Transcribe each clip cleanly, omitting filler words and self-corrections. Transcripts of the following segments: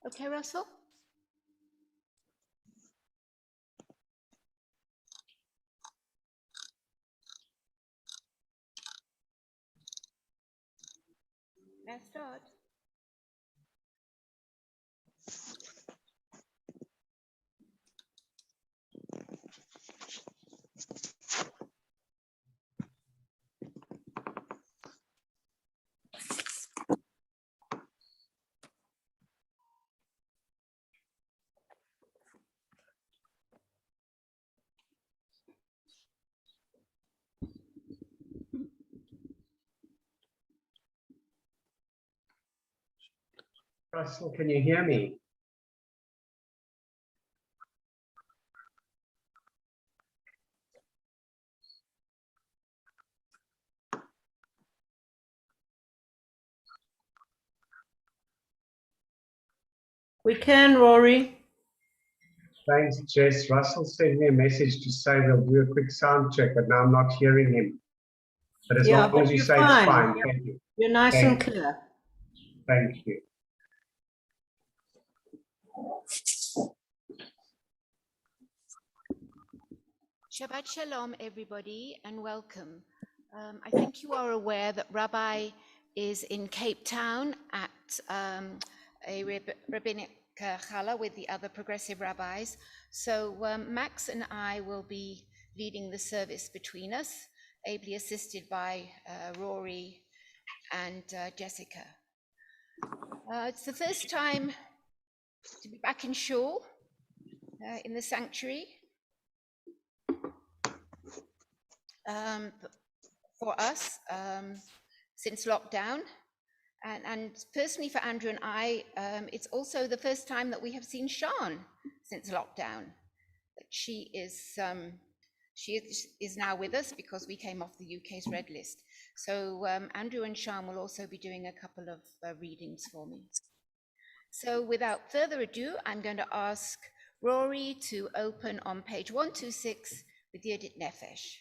Okay, Russell? Let's start. Russell, can you hear me? We can, Rory. Thanks, Jess. Russell sent me a message to say they'll do a quick sound check, but now I'm not hearing him. But as long as you say it's fine, thank you. You're nice and clear. Thank you. Shabbat Shalom, everybody, and welcome. I think you are aware that Rabbi is in Cape Town at a rabbinic challah with the other progressive rabbis. So Max and I will be leading the service between us, ably assisted by Rory and Jessica. It's the first time to be back in shul, in the sanctuary. For us since lockdown, and personally for Andrew and I, it's also the first time that we have seen Sean since lockdown. She is now with us because we came off the UK's red list. So Andrew and Sean will also be doing a couple of readings for me. So without further ado, I'm going to ask Rory to open on page 126 with Yedit Nefesh.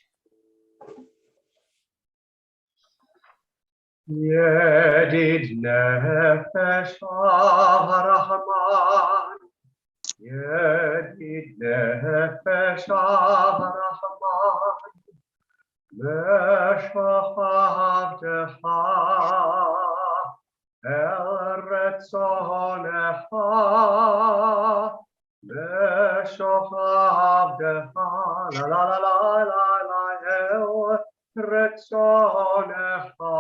Yedid nefesh Rahman, Yedid nefesh Rahman, Meshahavdecha El Retzonecha, Meshahavdecha La la la la la la El Retzonecha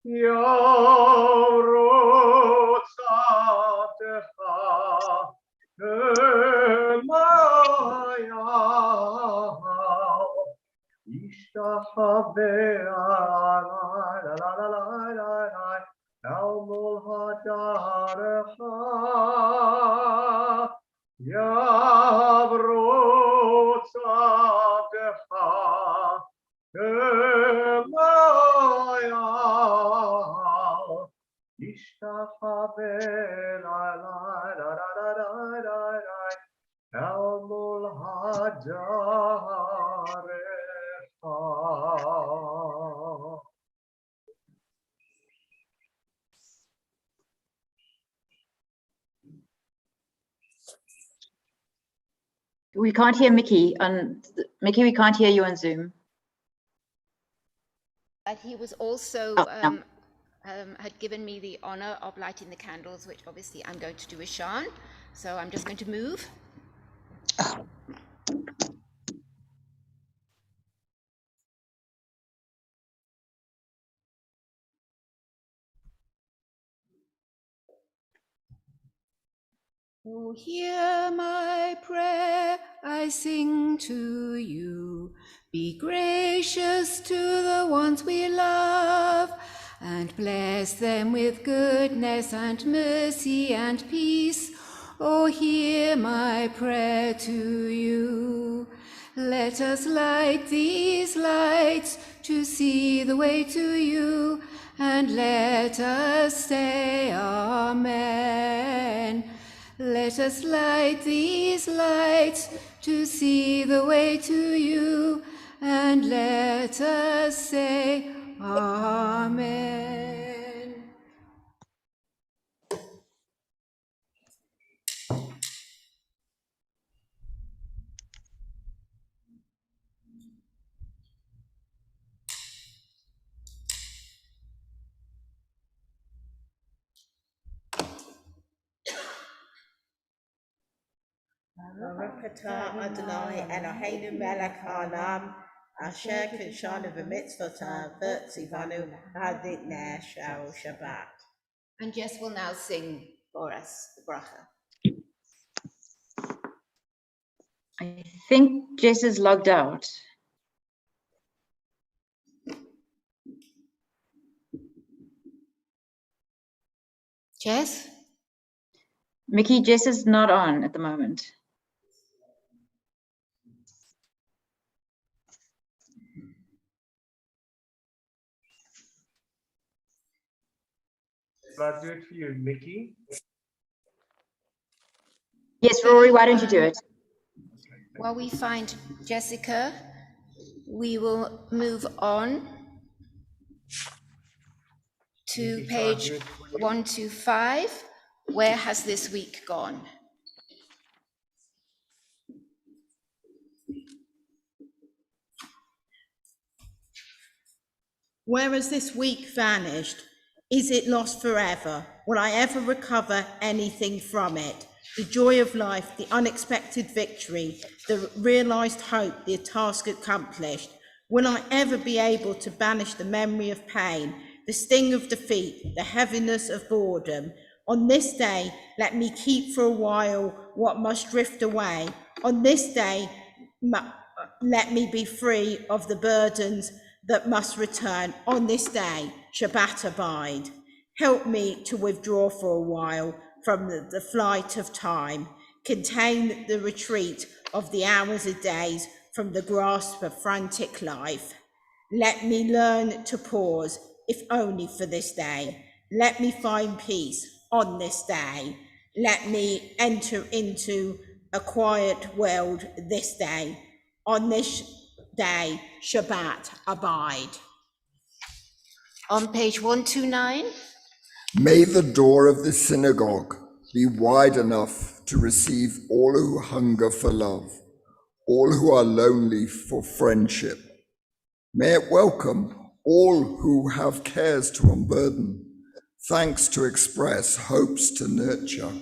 Yorot Tzavtecha Emayah Ishtachaveh alai la la la la la la El mol hadarecha Yavrot Tzavtecha Emayah Ishtachaveh la la la la la la la la El mol hadarecha. We can't hear Mickey. Mickey, we can't hear you on Zoom. But he was also no. had given me the honor of lighting the candles, which obviously I'm going to do with Sean. So I'm just going to move. Oh, hear my prayer, I sing to you. Be gracious to the ones we love, and bless them with goodness and mercy and peace. Oh, hear my prayer to you. Let us light these lights to see the way to you, and let us say Amen. Let us light these lights to see the way to you, and let us say Amen. Baruch atah Adonai Eloheinu melech haolam, asher kinshanu b'mitzvotav v'tzivanu l'hadlikneh shel Shabbat. And Jess will now sing for us the bracha. I think Jess is logged out. Jess? Mickey, Jess is not on at the moment. I'll do it for you, Mickey. Yes, Rory, why don't you do it? While we find Jessica, we will move on to page 125. Where has this week gone? Where has this week vanished? Is it lost forever? Will I ever recover anything from it? The joy of life, the unexpected victory, the realized hope, the task accomplished. Will I ever be able to banish the memory of pain, the sting of defeat, the heaviness of boredom? On this day, let me keep for a while what must drift away. On this day, let me be free of the burdens that must return. On this day, Shabbat abide. Help me to withdraw for a while from the flight of time, contain the retreat of the hours and days from the grasp of frantic life. Let me learn to pause, if only for this day. Let me find peace on this day. Let me enter into a quiet world this day. On this day, Shabbat abide. On page 129. May the door of the synagogue be wide enough to receive all who hunger for love, all who are lonely for friendship. May it welcome all who have cares to unburden, thanks to express, hopes to nurture.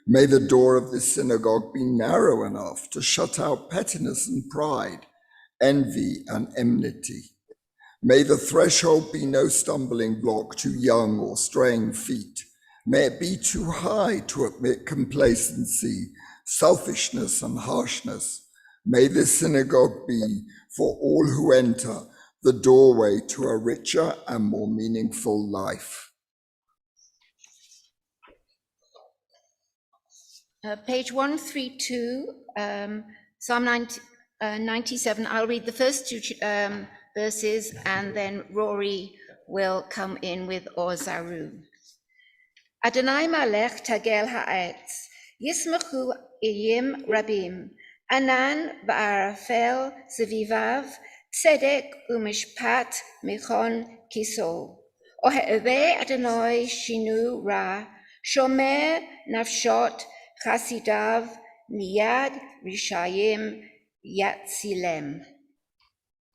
May the door of the synagogue be narrow enough to shut out pettiness and pride, envy and enmity. May the threshold be no stumbling block to young or straying feet. May it be too high to admit complacency, selfishness, and harshness. May this synagogue be, for all who enter, the doorway to a richer and more meaningful life. Page 132, Psalm 97. I'll read the first two verses, and then Rory will come in with Or Zaru. Adonai Malech Tagel Ha'etz, Yismachu Iyim Rabim, Anan Ba'arafel Sevivav, Tzedek Umishpat Michon Kiso. Oheve Adonai Shinu Ra, Shomer Nafshot Chasidav Miyad Rishayim Yatzilem.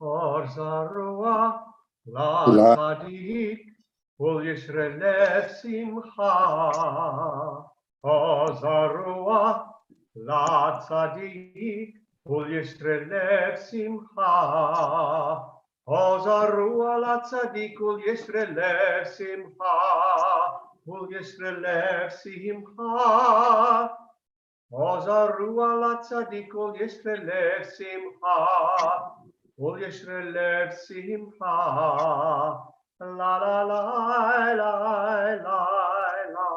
Or Zarua La Tzadik Ul Yisrael Simcha. Or Zarua La Tzadik Ul Yisrael Simcha. Or Zarua La Tzadik Ul Yisrael Simcha. Ul Yisrael Simcha. Ozarua la tzadikul yisrelev simcha, ul yisrelev simcha, la la la la la la la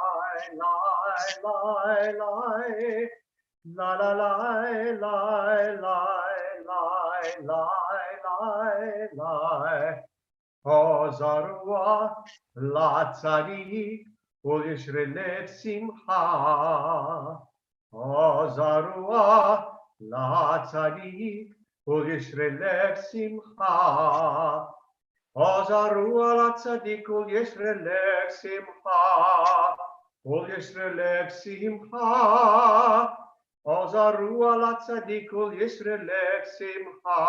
la la la. Ozarua la tzadik ul yisrelev simcha. Ozarua la tzadik ul yisrelev simcha. Ozarua la tzadik ul yisrelev simcha. Ul yisrelev simcha. Ozarua la tzadik ul yisrelev simcha.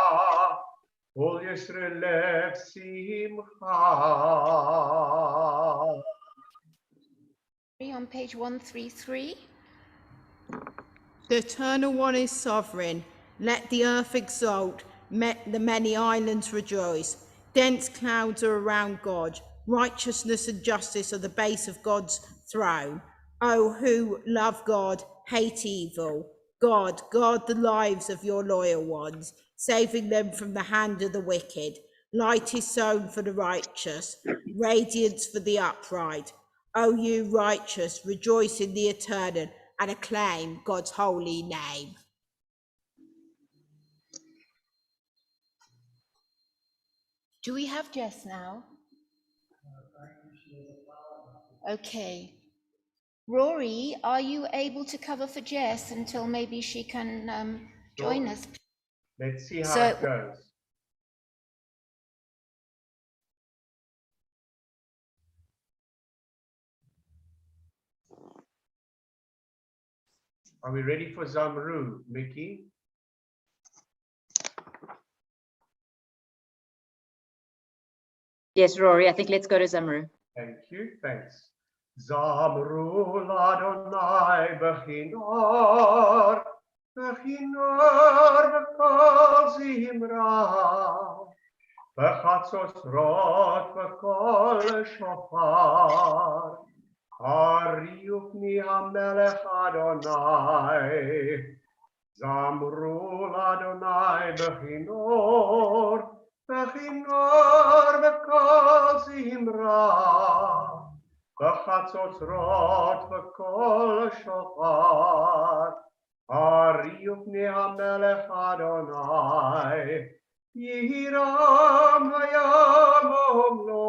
Ul yisrelev simcha. On page 133. The Eternal One is sovereign. Let the earth exult, the many islands rejoice. Dense clouds are around God. Righteousness and justice are the base of God's throne. Oh, who love God, hate evil. God, guard the lives of your loyal ones, saving them from the hand of the wicked. Light is sown for the righteous, radiance for the upright. O you righteous, rejoice in the eternal and acclaim God's holy name. Do we have Jess now? Okay. Rory, are you able to cover for Jess until maybe she can join us? Let's see how So- it goes. Are we ready for Zamru, Mickey? Yes, Rory, I think let's go to Zamru. Thank you, thanks. Zamru Ladonai Bechinor, Bechinor Bekol Zimra, Bechatzos Rot Bekol Shofar, Ariufni HaMelech Adonai, Zamru Ladonai Bechinor, Bechinor Bekol Zimra, Bechatzot Bekol Shofar, Ariufni HaMelech Adonai, Yiram Hayam Omlo,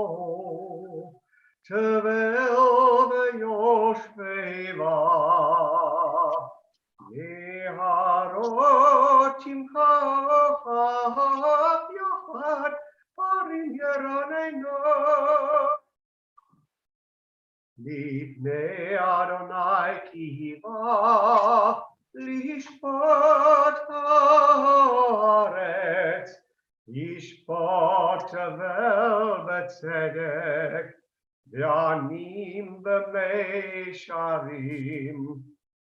Tevel Veyoshveva, Yeharot Imcha Yachad, Arim Yeranenu, Lifnei Adonai Kiva, Lishpat Haaretz, Yishpat Tevel Betzedek, Yanim B'Meisharim,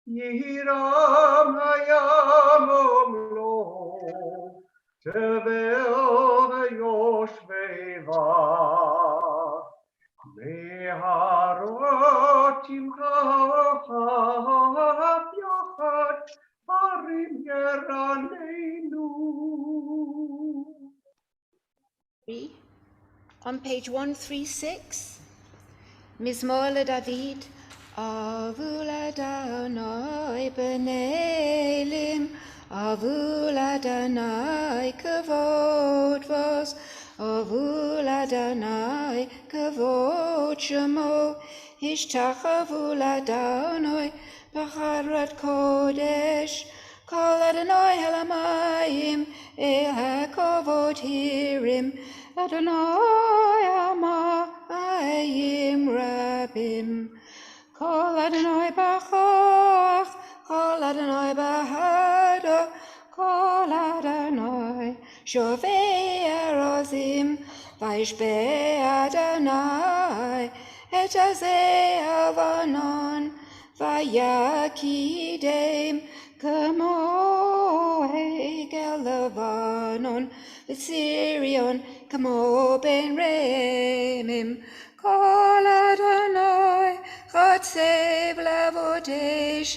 Yiram Hayam Omlo, Tevel Veyoshveva, Meharot Imcha Yachad, Arim Yeranenu. On page 136, Mizmor LeDavid, Avul Adonai B'Nelim, Avul Adonai Kavod Vos, Avul Adonai Kavod Shemo, Ishtachavu Adonai B'charat Kodesh, Kol Adonai Halamayim, El HaKavod Hirim, Adonai Amayim Rabim, Kol Adonai B'chach, Kol Adonai B'hado, Kol Adonai Shovei Erozim, Vayishbe Adonai et Azei Avanon, Vayakidem Kamo Egel Levanon, V'Sirion Kamo Ben Remim, Kol Adonai Chatzev Lavodesh,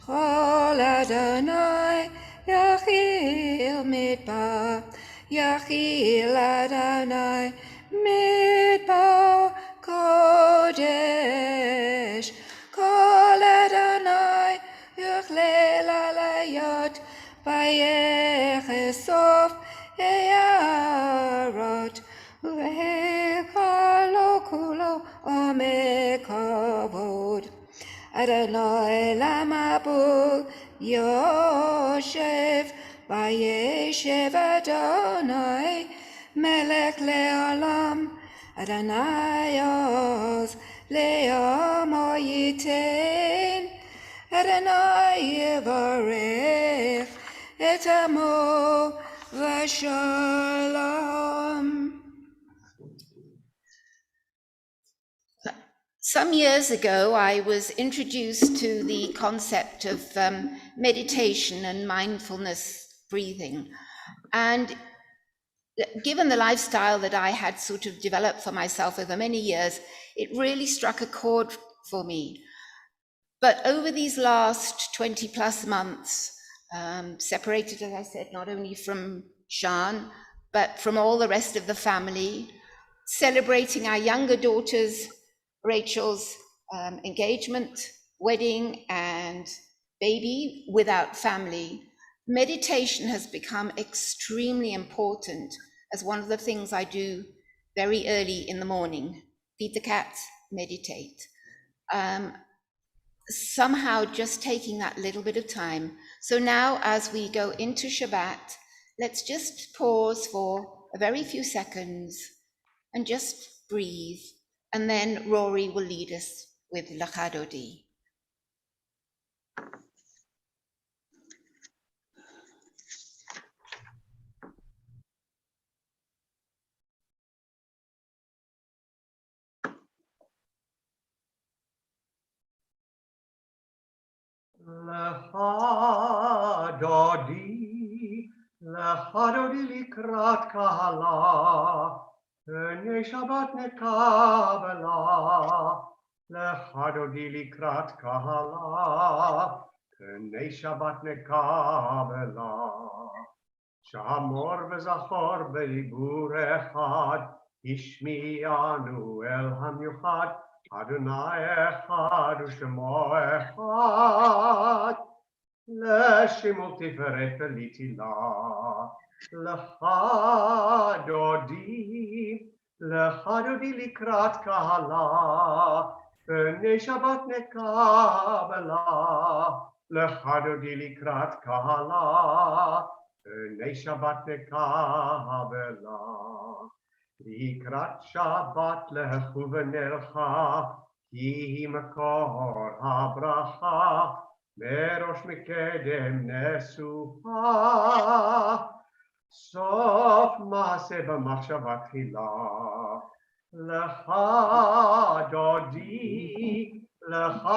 Kol Adonai Yachil Midbar, Yachil Adonai Midbar Kodesh, Kol Adonai Yuchlel Alayot, Vayechesof Eyarot, Vehekalo Kulo Omekavod, Adonai Lamabul Yoshev, Vayeshev Adonai Melech Leolam, Adonai Oz Leomo Yitein, Adonai Yevarech et Amo V'Shalom. Some years ago, I was introduced to the concept of meditation and mindfulness breathing. And given the lifestyle that I had sort of developed for myself over many years, it really struck a chord for me. But over these last 20 plus months, separated, as I said, not only from Sean, but from all the rest of the family, celebrating our younger daughter's, Rachel's engagement, wedding, and baby without family, meditation has become extremely important as one of the things I do very early in the morning. Feed the cats, meditate. Somehow just taking that little bit of time. So now as we go into Shabbat, let's just pause for a very few seconds and just breathe. And then Rory will lead us with Lachadodi. Lachadodi likrat kahala, Pnei Shabbat nekabela. Lachadodi likrat kahala, Pnei Shabbat nekabela. Shamor v'zachor b'dibur echad, Ishmi'anu el hamiuchad, Adonai echad u'shemo echad. לשמות תפארת לתהילה, לך דודי לקראת קהלה, פני שבת נקבלה, לך דודי לקראת קהלה, פני שבת נקבלה. לקראת שבת לכו ונלכה, כי מקור הברכה, בראש מקדם נשואה, סוף מעשה במחשבה תחילה. לך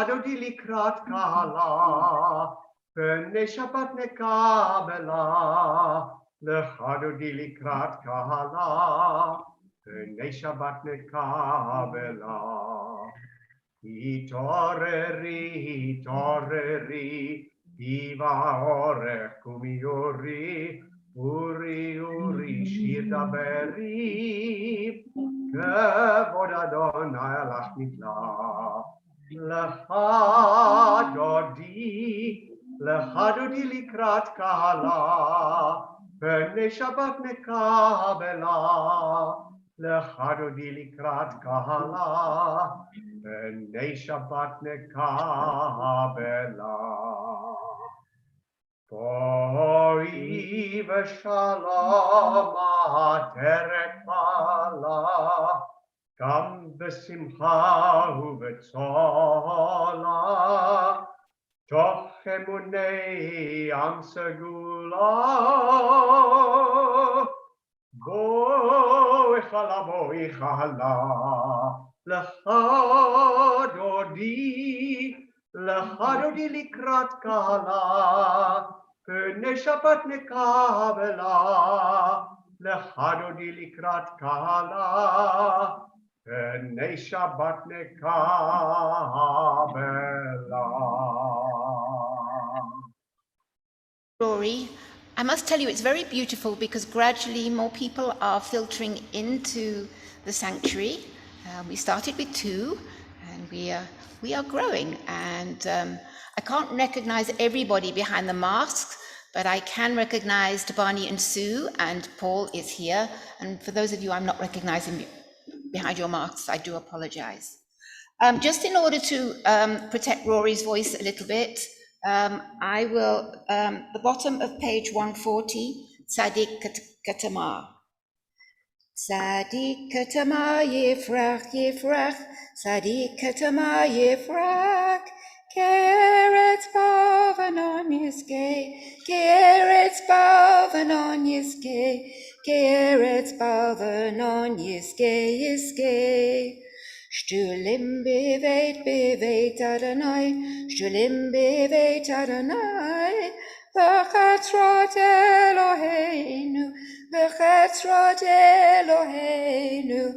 דודי לקראת קהלה, פני שבת נקבלה. לך דודי לקראת קהלה, פני שבת נקבלה. התעוררי, התעוררי, היווה אורך קומי אורי, שיר דברי, כבוד אדוני לך נפלא. לך דודי לקראת קהלה, פני שבת נקבלה. לך דודי לקראת קהלה, פני שבת נקבלה. בואי ושלום עטרת מעלה, גם בשמחה ובצהלה, תוך אמוני עם סגולה. בואי חלה, לך דודי לקראת קהלה, פני שבת נקבלה. לך דודי לקראת קהלה, פני שבת נקבלה. Rory, I must tell you it's very beautiful because gradually more people are filtering into the sanctuary. We started with 2 and we are growing, and I can't recognize everybody behind the masks, but I can recognize Tabani and Sue, and Paul is here. And for those of you I'm not recognizing behind your masks, I do apologize. Just in order to protect Rory's voice a little bit, I will, the bottom of page 140, Tzadik Katamar. Tzadik Katamar Yifrach, Tzadik Katamar Yifrach, Keretz Bavanon Yiske, Keretz Bavanon Yiske, Keretz Bavanon Yiske. Shulim beveit Adonai, Shulim beveit Adonai, V'chatzrot Eloheinu, V'chatzrot Eloheinu,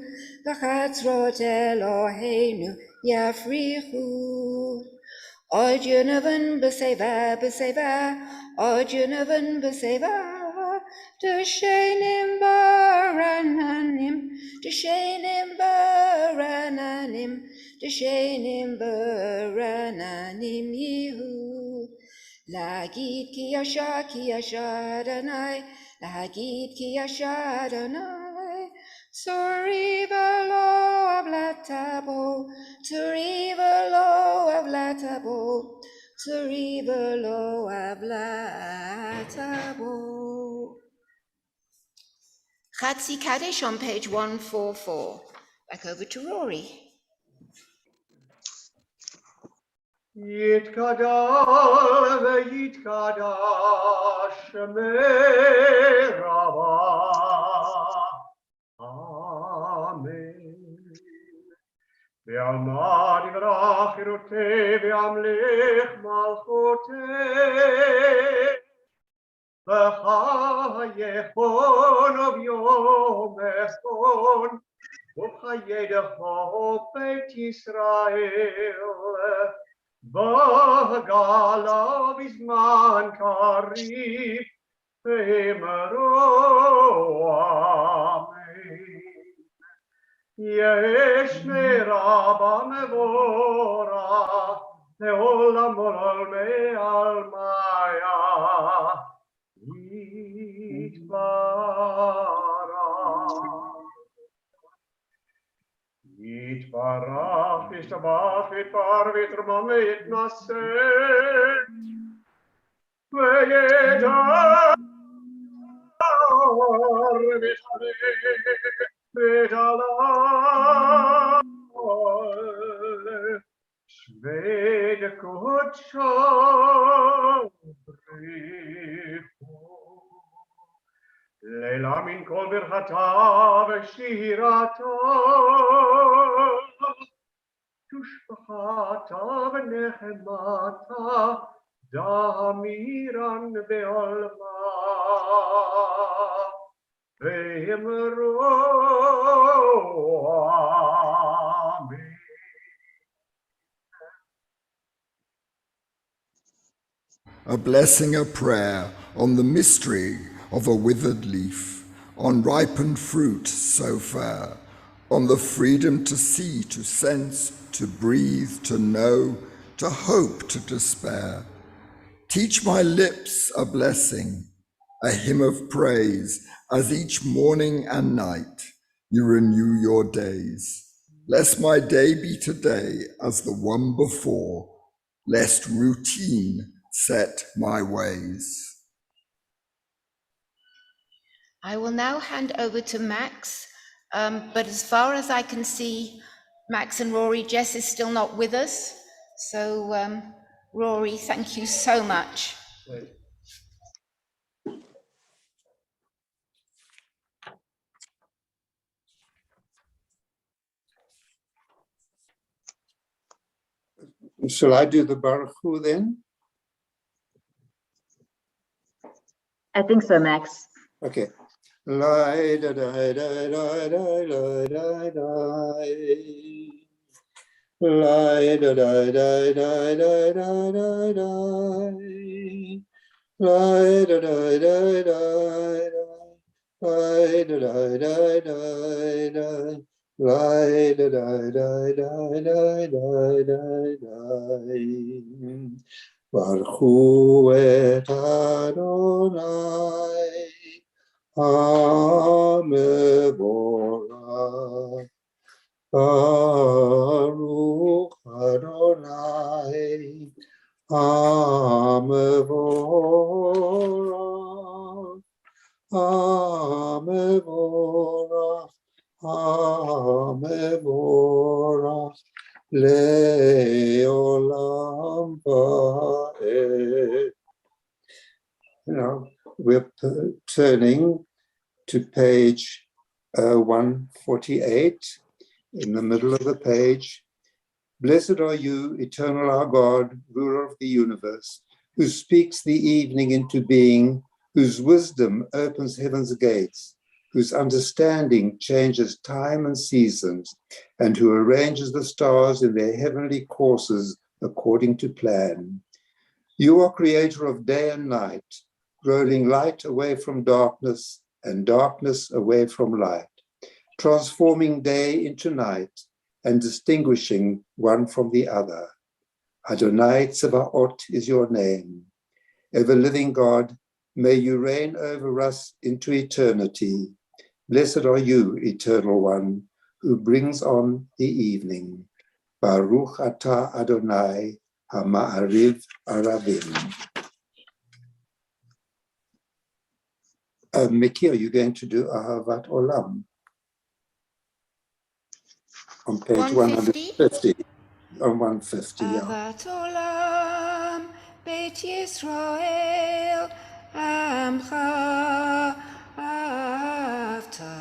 V'chatzrot Eloheinu, Yafrichu. Ojunavan b'seva, Ojunavan b'seva, D'shenim barananim, D'shenim barananim, D'shenim barananim Yehu. Lagid ki yasha Adonai, Lagid ki yasha Adonai, Tzuri v'lo avlatabo, Tzuri v'lo avlatabo, Tzuri v'lo avlatabo. Chatzi Kaddish on page 144. Back over to Rory. Yitkadal ve'yitkadash me'rava. Amen. Ve'alma divrach chirutei ve'amlich malchutei. V'chayechon of yom echon. V'chayedechon Beit Yisrael. V'gala b'zman karib. Ve'emaro amen. Yesh meraba mevora, leolam olol me'almaya, Yitbarach, yishtabach, yitbar, yitramam, yitnaseh, ve'yedar, v'yedar, Shvede kutsho Leila min kol birchata v'shirata Tushbachata v'nechemata Damiran ve'olma Ve'emro Amen. A blessing, a prayer on the mystery of a withered leaf, on ripened fruit so fair, on the freedom to see, to sense, to breathe, to know, to hope, to despair. Teach my lips a blessing, a hymn of praise, as each morning and night you renew your days. Lest my day be today as the one before, lest routine set my ways. I will now hand over to Max, but as far as I can see, Max and Rory, Jess is still not with us. So, Rory, thank you so much. Shall I do the Baruch Hu then? I think so, Max. Okay. Lai da da da da da da da da. Lai da da da da da da da. Lai da da da da. Lai da da da da. Lai da da da da da. Baruch Hu et Adonai HaMevorach. Baruch Adonai HaMevorach. HaMevorach. HaMevorach. Leolam va'ed. Now we're turning to page 148 in the middle of the page. Blessed are you, eternal our God, ruler of the universe, who speaks the evening into being, whose wisdom opens heaven's gates, whose understanding changes time and seasons, and who arranges the stars in their heavenly courses according to plan. You are creator of day and night, rolling light away from darkness and darkness away from light, transforming day into night and distinguishing one from the other. Adonai Tzebaot is your name. Ever-living God, may you reign over us into eternity. Blessed are you, Eternal One, who brings on the evening. Baruch atah Adonai HaMa'ariv Arabim. Mickey, are you going to do Ahavat Olam? On page 150. On 150, yeah. Ahavat Olam, Beit Yisrael, Amcha, Avta,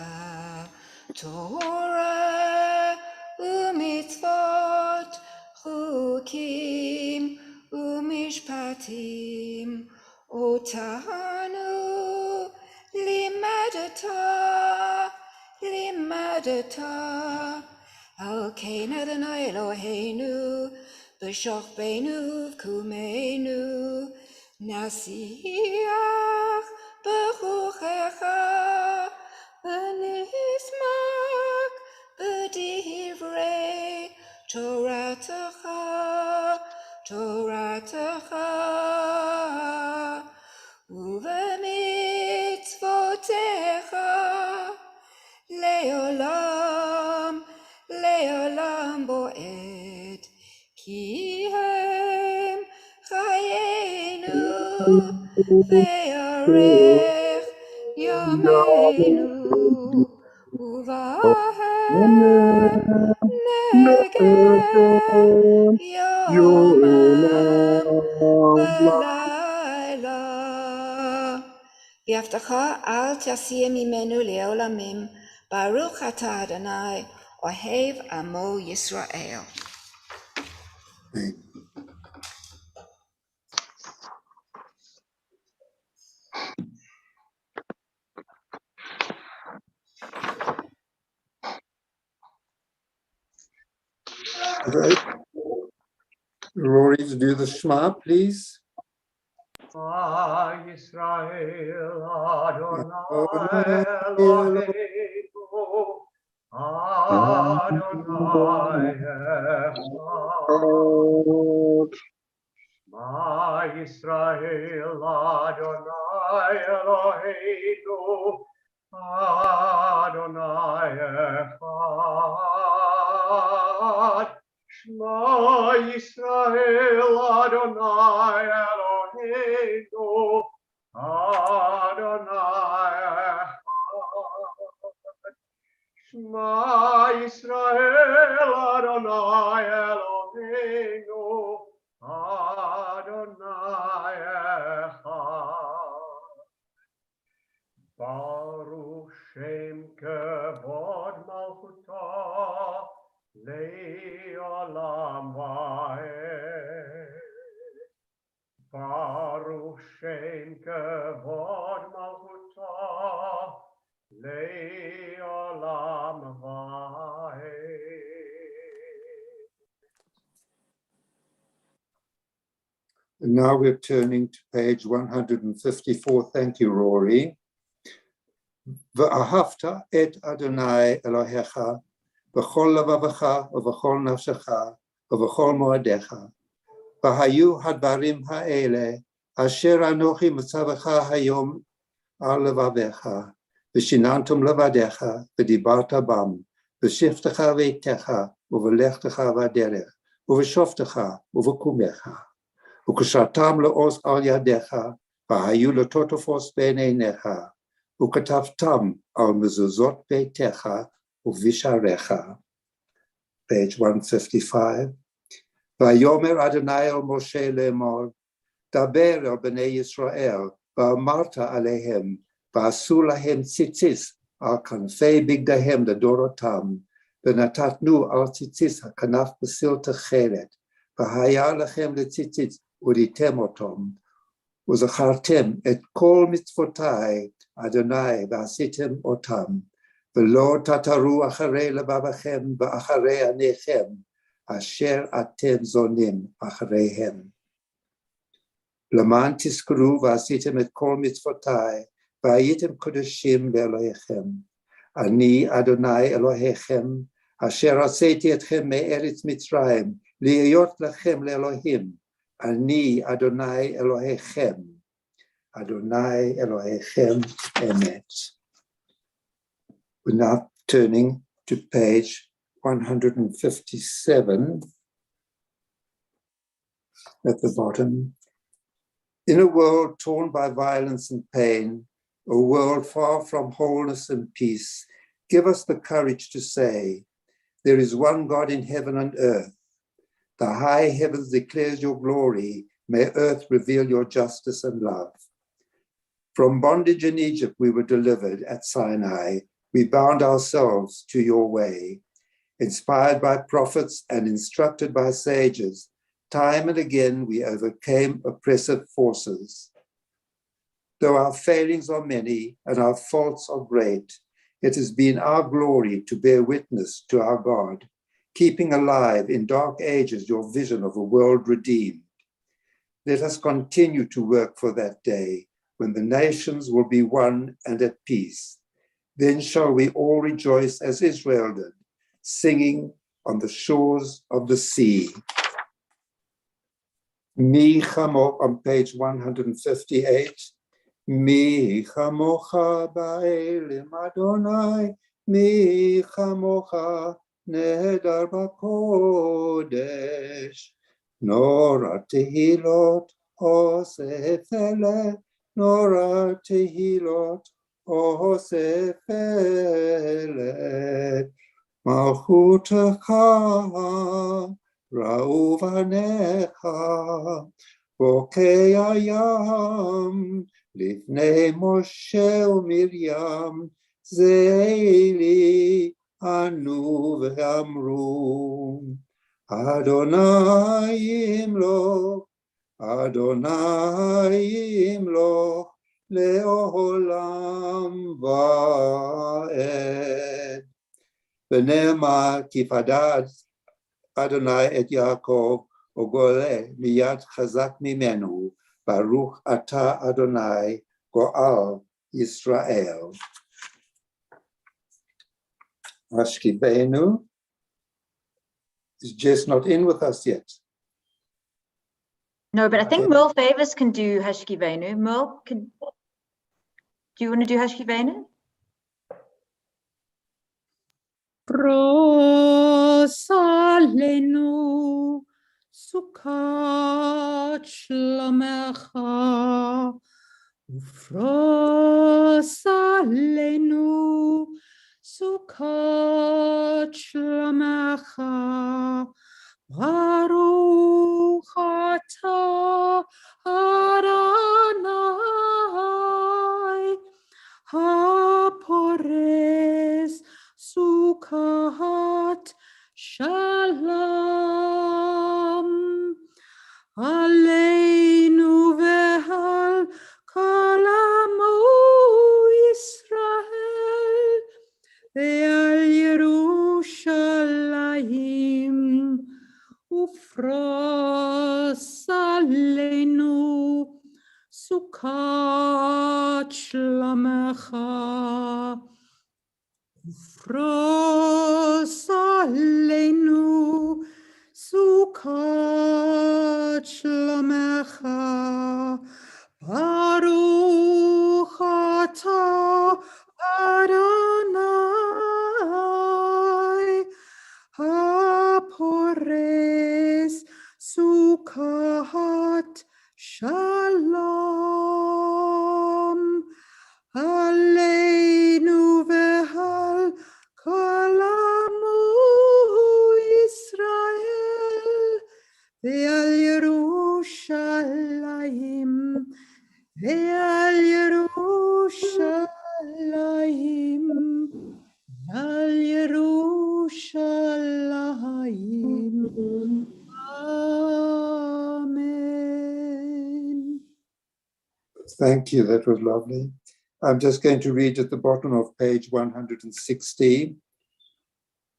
Torah, Umitzvot, Chukim, Umishpatim, Otanu, Limadata, Alkein Adonai Eloheinu, B'shoch beinu v'kumeinu, Nasiach b'chuchecha, v'nismak b'divrei Toratacha, uv'mitzvotecha, Leolam bo'ed, ki hem chayenu ve'arech yameinu, uvahem neged yomam v'layla. V'yavtacha al tasiyeh mimenu le'olamim, Baruch atah Adonai, Ohev Amo Yisrael. Right. Rory, to do the Shema, please. Yisrael Adonai Eloheinu, Adonai Echad. Ma Yisrael Adonai Eloheinu, Adonai Echad. Shema Yisrael Adonai Eloheinu, Adonai Echad. Shema Yisrael Adonai Eloheinu, Adonai Echad. Baruch Shem Kevod Malchuto Le'olam va'ed. Baruch Shem Kevod Malchuto Le'olam va'ed. And now we're turning to page 154. Thank you, Rory. V'ahavta et Adonai Elohecha v'chol lavavecha v'chol nafshecha v'chol moedecha v'hayu hadvarim ha'ele asher anochi mitzavecha hayom al levavecha v'shinantum levadecha v'dibarta bam v'shiftecha v'itecha uv'lechtecha v'derech uv'shoftecha uv'kumecha ukashatam le'oz al yadecha v'hayu letotofos b'neinecha ukatavtam al mezuzot beitecha uvisharecha. Page 155. Vayomer Adonai el Moshe lemor, daber el bnei Yisrael, va'amarta alehem, va'asu lahem tzitzis al kanfei bigdahem לדורותם, ונתתנו על ציציס הכנף בסלט אחרת, והיה לכם לציציס וריתם אותם, וזכרתם את כל מצוותיי, אדוני, ועשיתם אותם, ולא תתרו אחרי לבבכם ואחרי עיניכם, אשר אתם זונים אחריהם. למען תזכרו ועשיתם את כל מצוותיי, והייתם קדושים לאלוהיכם. אני אדוני אלוהיכם, אשר הוצאתי אתכם מארץ מצרים, להיות לכם לאלוהים. אני אדוני אלוהיכם. אדוני אלוהיכם אמת. We're now turning to page 157 at the bottom. In a world torn by violence and pain, a world far from wholeness and peace, give us the courage to say, there is one God in heaven and earth. The high heavens declares your glory. May earth reveal your justice and love. From bondage in Egypt we were delivered at Sinai. We bound ourselves to your way. Inspired by prophets and instructed by sages, time and again we overcame oppressive forces. Though our failings are many and our faults are great, it has been our glory to bear witness to our God, keeping alive in dark ages your vision of a world redeemed. Let us continue to work for that day when the nations will be one and at peace. Then shall we all rejoice as Israel did, singing on the shores of the sea. Mi chamoch on page 158. Mi chamocha ba'elim Adonai, mi chamocha nehedar b'kodesh. Nora tehilot osefele, nora tehilot osefele. Malchutecha ra'u vanecha, bokei hayam לפני משה ומרים, זאלי ענו ואמרו, אדוני ימלוך, אדוני ימלוך, לעולם ועד. ונאמר, כי פדה אדוני את יעקב, וגולה מיד חזק ממנו, Baruch Ata Adonai Goal Yisrael. Ashkibenu is just not in with us yet. No, but I think Merle Favors can do Hashkivenu. Merle, do you want to do Hashkivenu? Prosalenu Sukkot Shlomecha Ufrosalenu Sukkot Shlomecha Baruch Ata Adonai HaPores Sukkot Shalom Aleinu ve'al kol amo Yisrael ve'al Yerushalayim ufros aleinu sukkot shlomecha ufros aleinu sukkot shlomecha baruch ata Adonai HaPores Sukkot Shalom Aleinu ve'al kol amo Yisrael ve'al Yerushalayim ve'al Yerushalayim ve'al Yerushalayim Thank you, that was lovely. I'm just going to read at the bottom of page 160.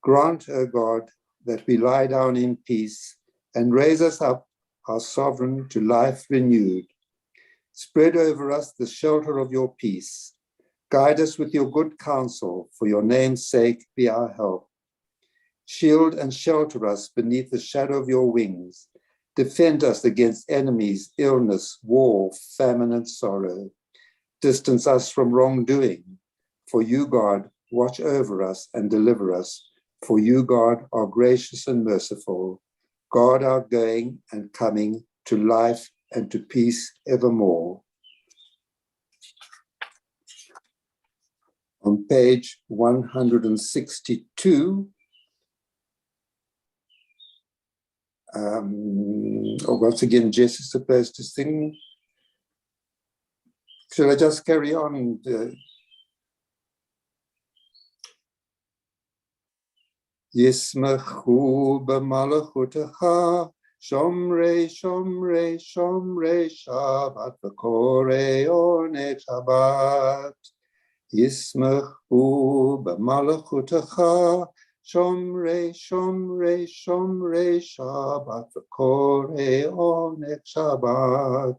Grant, O God, that we lie down in peace and raise us up, our sovereign, to life renewed. Spread over us the shelter of your peace. Guide us with your good counsel, for your name's sake be our help. Shield and shelter us beneath the shadow of your wings. Defend us against enemies, illness, war, famine, and sorrow. Distance us from wrongdoing. For you, God, watch over us and deliver us. For you, God, are gracious and merciful. God, our going and coming to life and to peace evermore. On page 162, once again, Jess is supposed to sing. Shall I just carry on? Yismachu b'malachutecha, shomrei, shomrei, shomrei Shabbat, v'korei onei Shabbat. Yismachu b'malachutecha, shomrei, shomrei, shomrei Shabbat, v'korei onei Shabbat.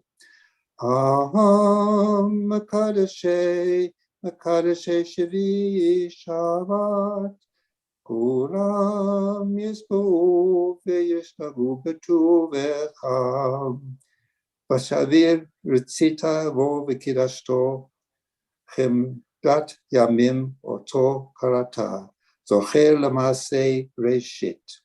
Aham mekadeshei, mekadeshei shvi Shabbat. Kulam yisbu v'yishtavu b'tuvecha. V'shavir ritzita vo v'kidashto. Chemdat yamim oto karata. Zocher l'masei reshit.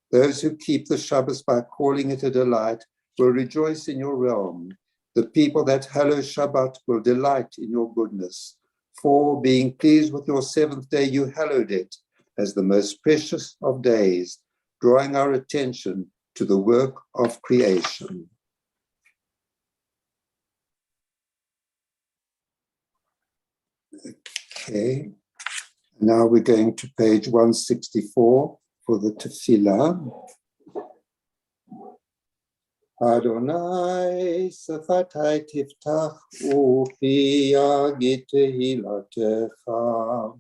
Those who keep the Shabbos by calling it a delight will rejoice in your realm. The people that hallow Shabbat will delight in your goodness. For being pleased with your seventh day, you hallowed it as the most precious of days, drawing our attention to the work of creation. Okay, now we're going to page 164 for the tefillah. Adonai safatai tiftach upi yagid tehilatecha.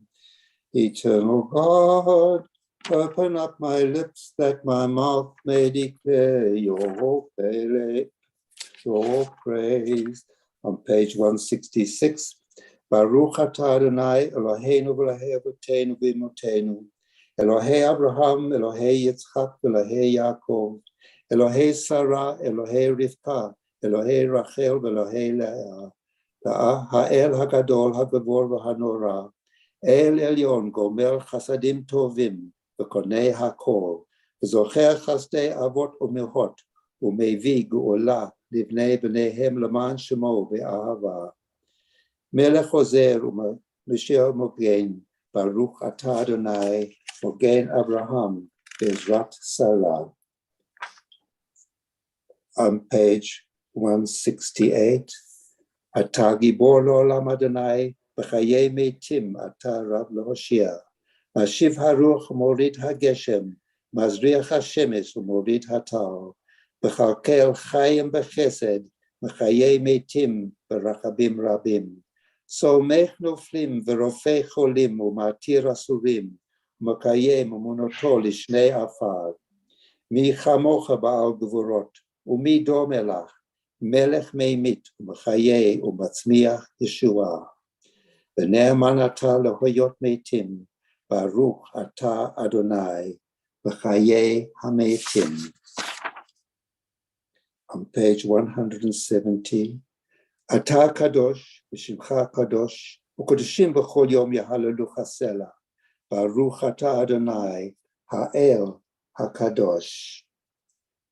Eternal God, open up my lips that my mouth may declare your praise. On page 166, Baruch atah Adonai Eloheinu v'Elohei Avotenu v'Imotenu, Elohei Abraham, Elohei Yitzchak, Elohei Yaakov, Elohei Sarah, Elohei Rivka, Elohei Rachel, Elohei Leah, Ha'el HaGadol, HaGavor v'Hanora, El Elyon Gomer Chasadim Tovim, V'Konei HaKol, V'Zocher Chasdei Avot Umehot, Umevi Geula, Livnei B'neihem L'man Shemo V'Ahava. Melech Ozer U'Mashiach Mogen, Baruch atah Adonai, Mogen Abraham, Bezrat Sarah. On page 168, Atah Gibor L'Olam Adonai, B'chayei Meitim Atah Rav L'Hoshia, Mashiv Haruch Morid HaGeshem, Mazriach HaShemesh U'Morid HaTar, B'chalkel Chayim B'chesed, B'chayei Meitim B'rachabim Rabim, Somech Noflim V'rofei Cholim U'Matir Asurim, U'Makayem U'Munoto L'Shnei Afar, Mi Chamocha Ba'al Gvurot, U'mi Domelach, Melech Meimit U'Machayei U'Matzmiach Yeshua. V'ne'eman atah lehoyot meitim, Baruch atah Adonai, v'chayei hameitim. On page 170, Atah kadosh, v'shimcha kadosh, u'kodeshim b'chol yom yahalalu chasela, Baruch atah Adonai, ha'el ha'kadosh.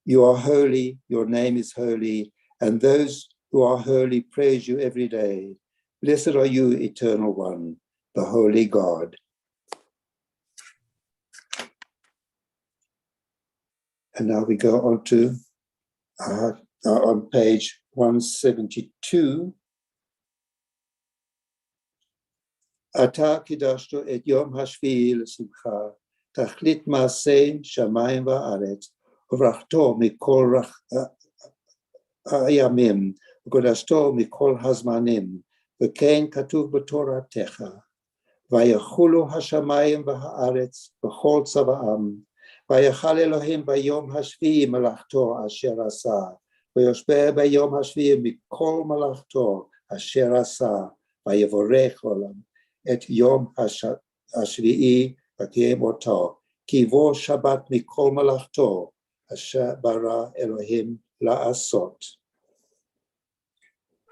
You are holy, your name is holy, and those who are holy praise you every day. Blessed are you, Eternal One, the Holy God. And now we go on to, on page 172, Atah kidashto et yom hashvi'i l'simcha, tachlit ma'asei shamayim va'aretz, uvrachto mikol hayamim, וקודשתו מכל הזמנים, וכן כתוב בתורתך, ויחולו השמיים והארץ בכל צבאם, ויחל אלוהים ביום השביעי מלאכתו אשר עשה, ויושבע ביום השביעי מכל מלאכתו אשר עשה, ויברך עולם את יום השביעי וקיים אותו, כי בו שבת מכל מלאכתו אשר ברא אלוהים לעשות.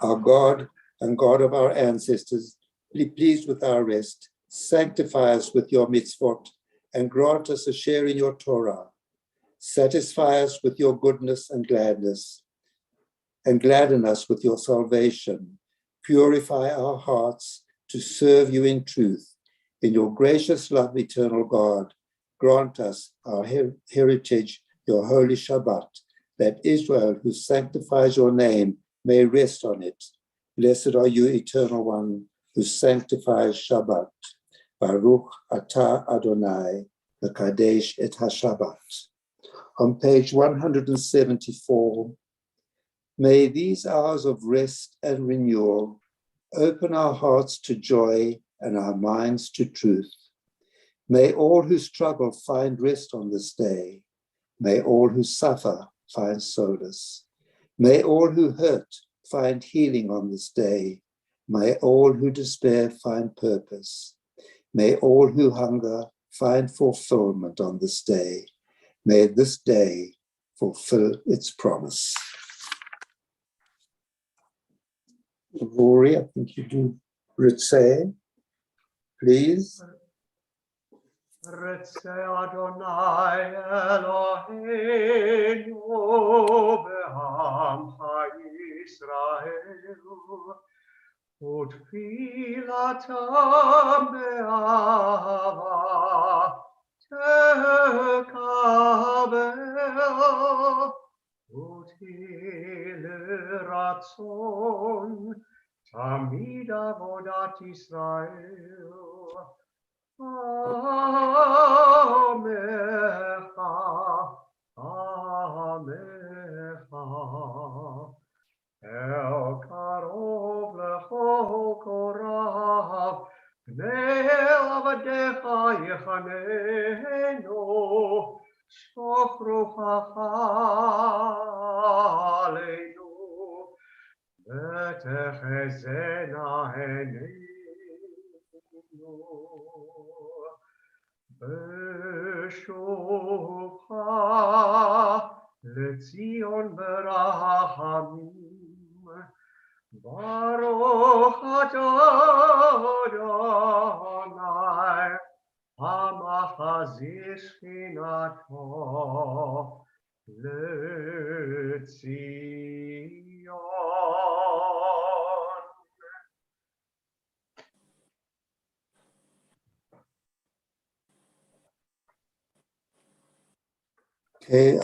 Our God and God of our ancestors, be pleased with our rest, sanctify us with your mitzvot, and grant us a share in your Torah. Satisfy us with your goodness and gladness, and gladden us with your salvation. Purify our hearts to serve you in truth. In your gracious love, eternal God, grant us our heritage, your holy Shabbat, that Israel, who sanctifies your name, may rest on it. Blessed are you, Eternal One, who sanctifies Shabbat. Baruch atah Adonai, v'kadesh et ha-Shabbat. On page 174, may these hours of rest and renewal open our hearts to joy and our minds to truth. May all who struggle find rest on this day. May all who suffer find solace. May all who hurt find healing on this day. May all who despair find purpose. May all who hunger find fulfillment on this day. May this day fulfill its promise. Rory, I think you do Ritzeh, please. Ritzeh Adonai Eloheinu be'amcha Yisrael utfilatam be'ahava tekabel util ratzon tamid avodat Yisrael. Amecha, Amecha, El karov lechol korav, bnei avadecha yechanenu, shkoch ruchacha aleinu, v'techezena eneinu. B'shuvcha leTzion berachamim, Baruch atah Adonai, hamachazir shchinato leTzion. Okay,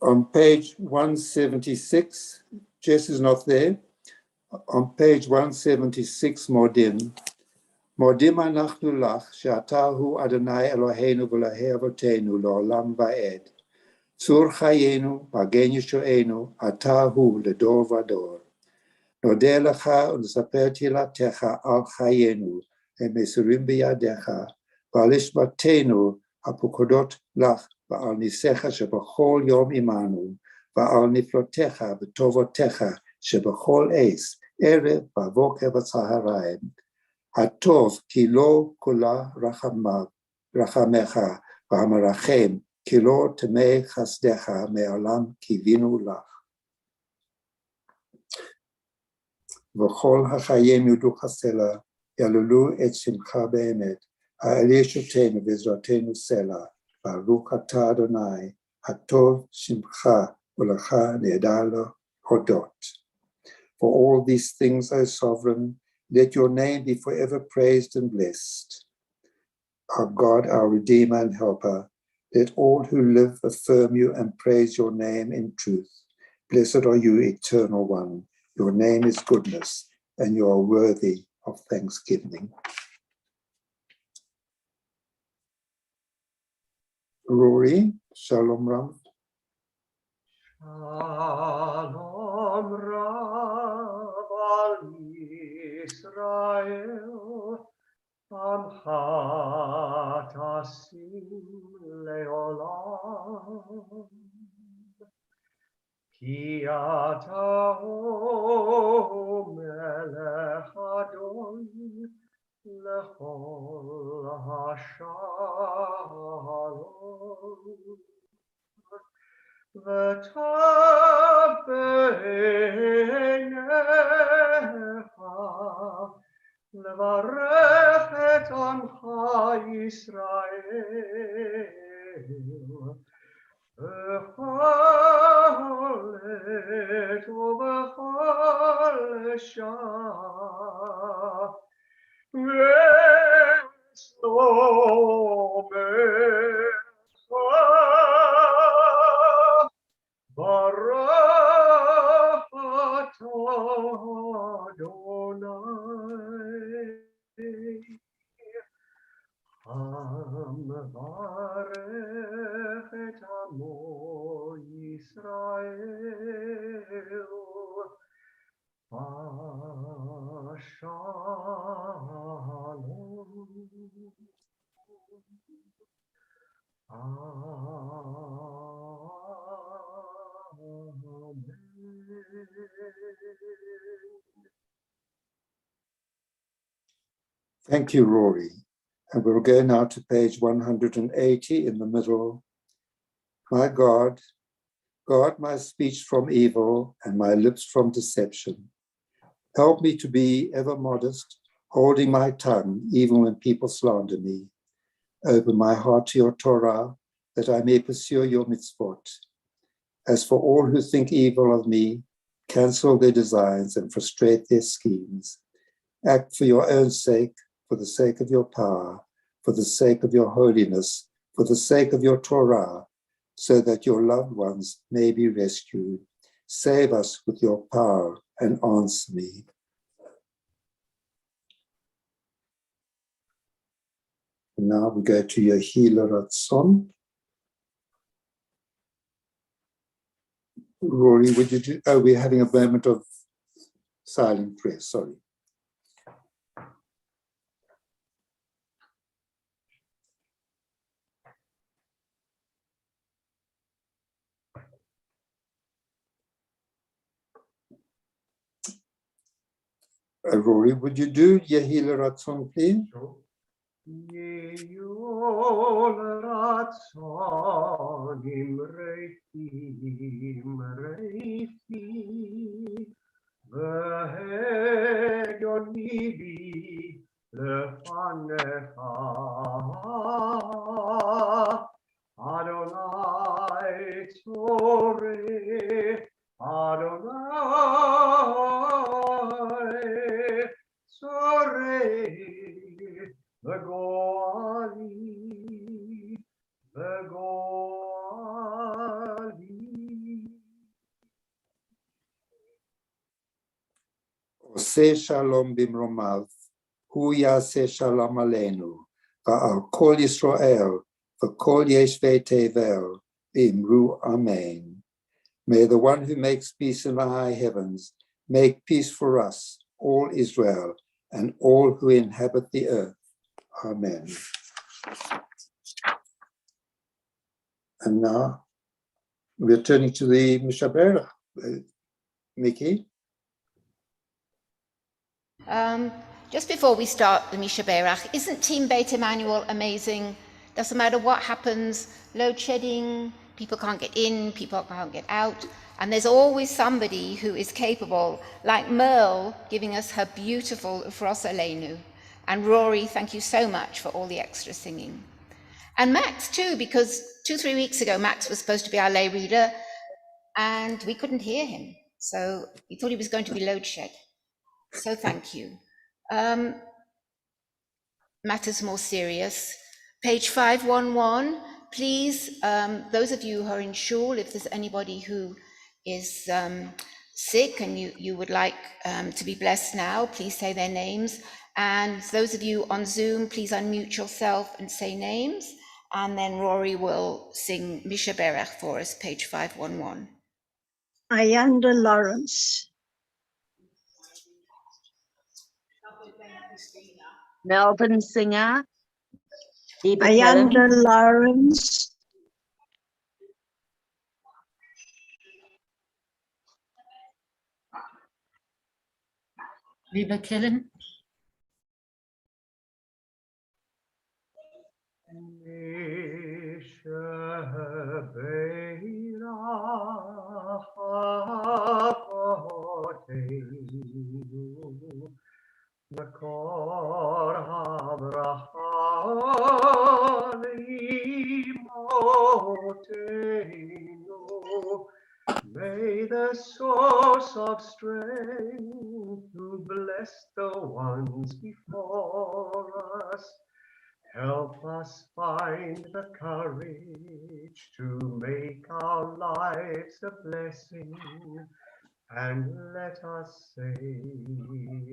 on page 176, Jess is not there. On page 176, Modim. Modim anachnu lach, she'ata hu Adonai Eloheinu v'lahei avotenu le'olam va'ed. Tzur chayenu, magen yeshuenu, ata hu ledor vador. Nodeh lecha u'nesaper tilatecha al chayenu, emesurim biyadecha, v'al ishmatenu הפוקדות לך ועל ניסיך שבכל יום עמנו, ועל נפלותיך וטובותיך שבכל עץ, ערב ובוקר וצהריים. הטוב כי לא כולה רחמך, והמרחם כי לא תמי חסדך מעולם קיווינו לך. וכל החיים יודו סלע, יעללו את שמך באמת, האל ישותנו ועזרתנו סלע, ברוך אתה אדוני, הטוב שמך ולך נעדר להודות. For all these things, O sovereign, let your name be forever praised and blessed. Our God, our Redeemer and Helper, let all who live affirm you and praise your name in truth. Blessed are you, Eternal One. Your name is goodness, and you are worthy of thanksgiving. Rory, Shalom Ram. Shalom Rav al Yisrael, Amcha tasim leolam. Ki ata melech Adon lechol hashalom. V'tav b'einecha levarech et amcha Yisrael. B'chol עת ובכל שעה. ושלומך ברוך אתה אדוני. המברך את עמו ישראל Thank you, Rory. And we'll go now to page 180 in the middle. My God, guard my speech from evil and my lips from deception. Help me to be ever modest, holding my tongue even when people slander me. Open my heart to your Torah, that I may pursue your mitzvot. As for all who think evil of me, cancel their designs and frustrate their schemes. Act for your own sake, for the sake of your power, for the sake of your holiness, for the sake of your Torah, so that your loved ones may be rescued. Save us with your power and answer me. And now we go to Yehi Ratzon. Rory, would you do? Oh, we're having a moment of silent prayer, sorry. Rory, would you do Yehi Ratzon, please? יהיו לרצון רייתי והגיוני בי לפניך אדוני צורך אדוני צורך וגואלי, וגואלי. עושה שלום במרומיו, הוא יעשה שלום עלינו, ועל כל ישראל, וכל ישבי תבל, אמרו אמן. May the one who makes peace in the high heavens make peace for us, all Israel, and all who inhabit the earth. Amen. And now we're turning to the Mishaberach. Mickey? Just before we start the Misha Berach, isn't Team Beit Emanuel amazing? Doesn't matter what happens, load shedding, people can't get in, people can't get out, and there's always somebody who is capable, like Merle giving us her beautiful Ufros Aleinu. And Rory, thank you so much for all the extra singing. And Max too, because 2-3 weeks ago, Max was supposed to be our lay reader and we couldn't hear him. So we thought he was going to be load shed. So thank you. Matters more serious. Page 511, please, those of you who are in shul, if there's anybody who is sick and you would like to be blessed now, please say their names. And those of you on Zoom, please unmute yourself and say names. And then Rory will sing Misha Berach for us, page 511. Ayanda Lawrence. Melbourne singer. Ayanda Lawrence. Viva Killen. May the source of strength to bless the ones before us help us find the courage to make our lives a blessing, and let us say Amen.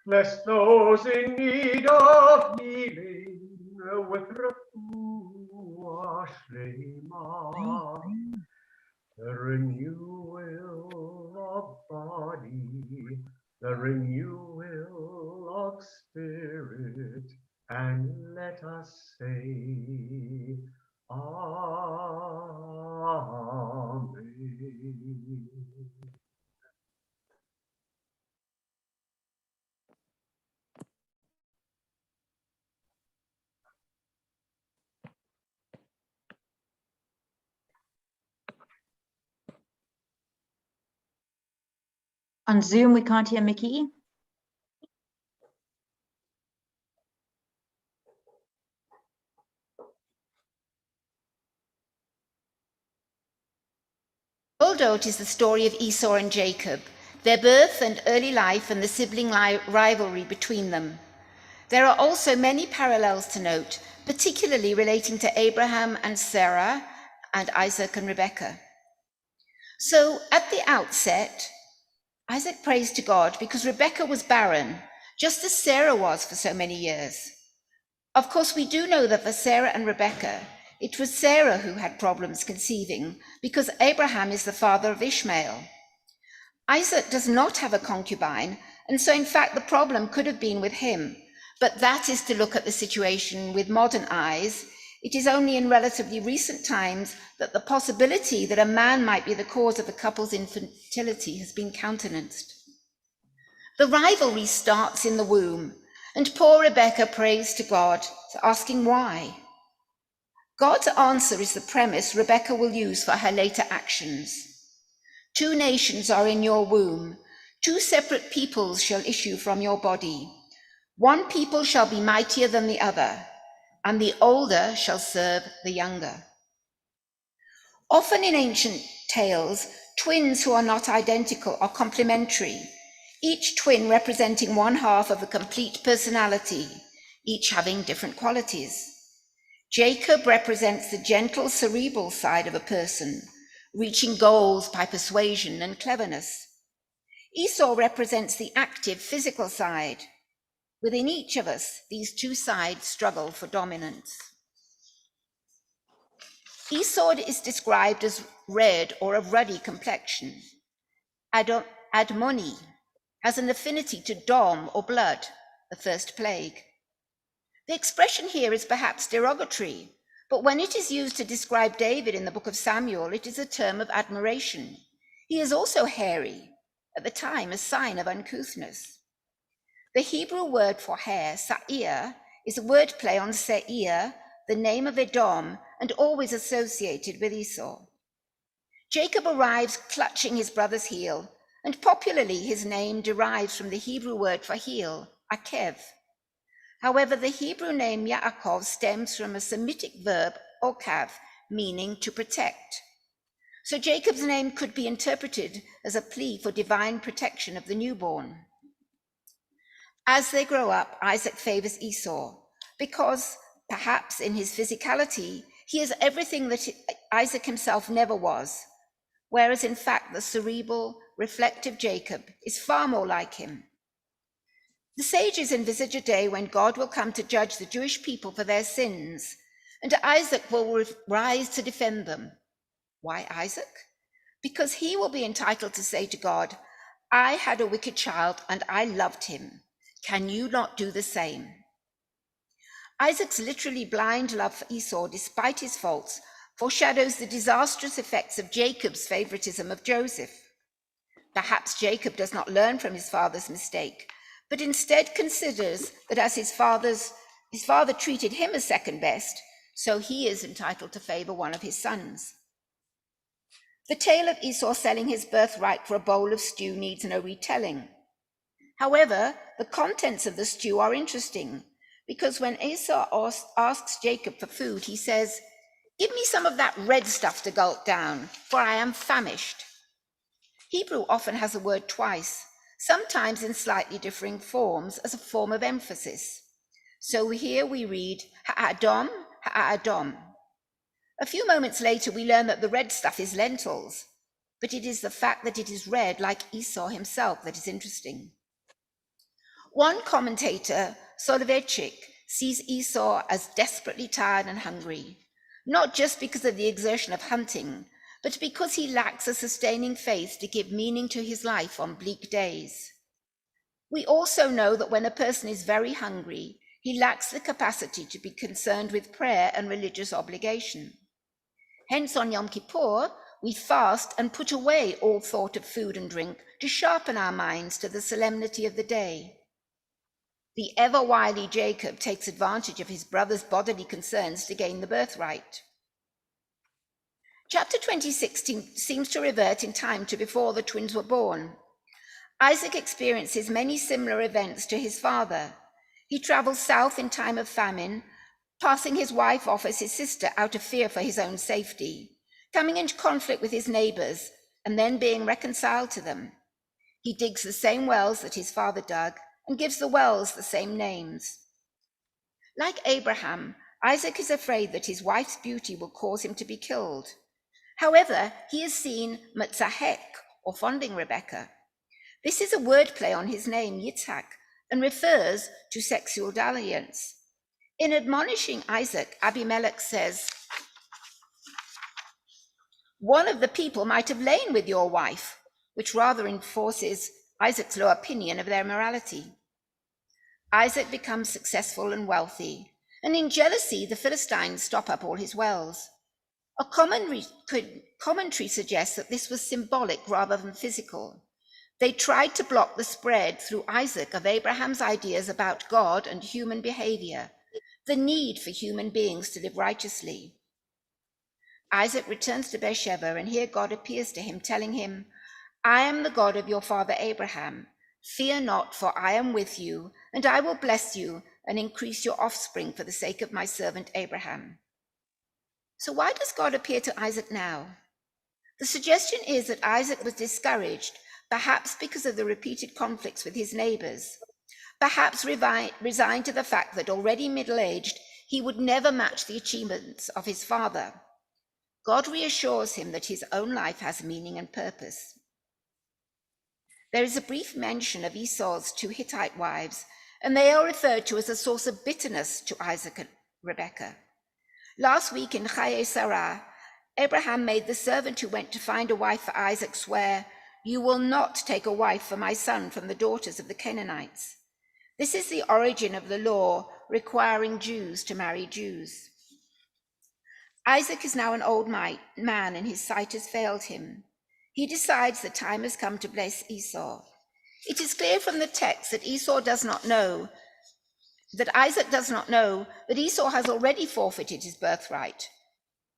Bless those in need of healing with refuah shlema, the renewal of body, the renewal of spirit, and let us say Amen. On Zoom, we can't hear Mickey. Oldot is the story of Esau and Jacob, their birth and early life and the sibling rivalry between them. There are also many parallels to note, particularly relating to Abraham and Sarah and Isaac and Rebekah. So at the outset, Isaac prays to God because Rebekah was barren, just as Sarah was for so many years. Of course, we do know that for Sarah and Rebekah, it was Sarah who had problems conceiving because Abraham is the father of Ishmael. Isaac does not have a concubine, and so in fact the problem could have been with him, but that is to look at the situation with modern eyes. It is only in relatively recent times that the possibility that a man might be the cause of the couple's infertility has been countenanced. The rivalry starts in the womb, and poor Rebekah prays to God, asking why. God's answer is the premise Rebekah will use for her later actions. 2 nations are in your womb, 2 separate peoples shall issue from your body. One people shall be mightier than the other, and the older shall serve the younger. Often in ancient tales, twins who are not identical are complementary, each twin representing one half of a complete personality, each having different qualities. Jacob represents the gentle cerebral side of a person, reaching goals by persuasion and cleverness. Esau represents the active physical side. Within each of us, these 2 sides struggle for dominance. Esau is described as red or of ruddy complexion. Admoni has an affinity to dom or blood, the first plague. The expression here is perhaps derogatory, but when it is used to describe David in the book of Samuel, it is a term of admiration. He is also hairy, at the time a sign of uncouthness. The Hebrew word for hair, sa'ir, is a wordplay on Seir, the name of Edom, and always associated with Esau. Jacob arrives clutching his brother's heel, and popularly his name derives from the Hebrew word for heel, akev. However, the Hebrew name Yaakov stems from a Semitic verb, okav, meaning to protect. So Jacob's name could be interpreted as a plea for divine protection of the newborn. As they grow up, Isaac favors Esau, because perhaps in his physicality, he is everything that Isaac himself never was, whereas in fact the cerebral, reflective Jacob is far more like him. The sages envisage a day when God will come to judge the Jewish people for their sins, and Isaac will rise to defend them. Why Isaac? Because he will be entitled to say to God, I had a wicked child and I loved him. Can you not do the same? Isaac's literally blind love for Esau, despite his faults, foreshadows the disastrous effects of Jacob's favoritism of Joseph. Perhaps Jacob does not learn from his father's mistake, but instead considers that as his father treated him as second best, so he is entitled to favor one of his sons. The tale of Esau selling his birthright for a bowl of stew needs no retelling. However, the contents of the stew are interesting, because when Esau asks Jacob for food, he says, "Give me some of that red stuff to gulp down, for I am famished." Hebrew often has a word twice, sometimes in slightly differing forms as a form of emphasis. So here we read, ha'adom, ha'adom. A few moments later, we learn that the red stuff is lentils, but it is the fact that it is red, like Esau himself, that is interesting. One commentator, Soloveitchik, sees Esau as desperately tired and hungry, not just because of the exertion of hunting, but because he lacks a sustaining faith to give meaning to his life on bleak days. We also know that when a person is very hungry, he lacks the capacity to be concerned with prayer and religious obligation. Hence, on Yom Kippur, we fast and put away all thought of food and drink to sharpen our minds to the solemnity of the day. The ever-wily Jacob takes advantage of his brother's bodily concerns to gain the birthright. Chapter 26 seems to revert in time to before the twins were born. Isaac experiences many similar events to his father. He travels south in time of famine, passing his wife off as his sister out of fear for his own safety, coming into conflict with his neighbors, and then being reconciled to them. He digs the same wells that his father dug and gives the wells the same names. Like Abraham, Isaac is afraid that his wife's beauty will cause him to be killed. However, he has seen Matzahek, or fondling Rebecca. This is a wordplay on his name, Yitzhak, and refers to sexual dalliance. In admonishing Isaac, Abimelech says, "One of the people might have lain with your wife," which rather enforces Isaac's low opinion of their morality. Isaac becomes successful and wealthy, and in jealousy, the Philistines stop up all his wells. A commentary suggests that this was symbolic rather than physical. They tried to block the spread through Isaac of Abraham's ideas about God and human behavior, the need for human beings to live righteously. Isaac returns to Beersheba, and here God appears to him, telling him, "I am the God of your father Abraham. Fear not, for I am with you, and I will bless you and increase your offspring for the sake of my servant Abraham." So why does God appear to Isaac now? The suggestion is that Isaac was discouraged, perhaps because of the repeated conflicts with his neighbors, perhaps resigned to the fact that already middle-aged, he would never match the achievements of his father. God reassures him that his own life has meaning and purpose. There is a brief mention of Esau's 2 Hittite wives, and they are referred to as a source of bitterness to Isaac and Rebekah. Last week in Chaye Sarah, Abraham made the servant who went to find a wife for Isaac swear, "You will not take a wife for my son from the daughters of the Canaanites." This is the origin of the law requiring Jews to marry Jews. Isaac is now an old man, and his sight has failed him. He decides the time has come to bless Esau. It is clear from the text that Isaac does not know that Esau has already forfeited his birthright,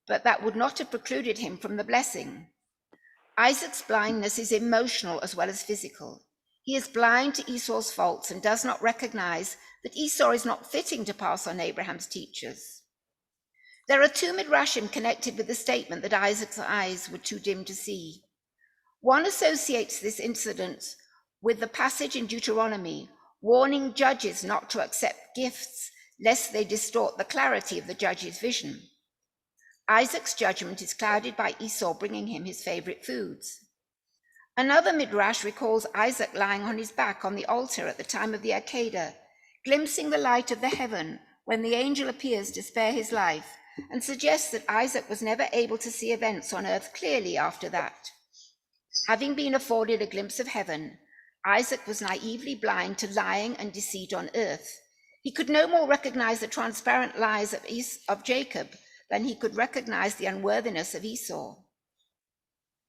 but that would not have precluded him from the blessing. Isaac's blindness is emotional as well as physical. He is blind to Esau's faults and does not recognize that Esau is not fitting to pass on Abraham's teachers. There are 2 midrashim connected with the statement that Isaac's eyes were too dim to see. One associates this incident with the passage in Deuteronomy warning judges not to accept gifts lest they distort the clarity of the judge's vision. Isaac's judgment is clouded by Esau bringing him his favorite foods. Another midrash recalls Isaac lying on his back on the altar at the time of the Akedah, glimpsing the light of the heaven when the angel appears to spare his life, and suggests that Isaac was never able to see events on earth clearly after that. Having been afforded a glimpse of heaven, Isaac was naively blind to lying and deceit on earth. He could no more recognize the transparent lies of Jacob than he could recognize the unworthiness of Esau.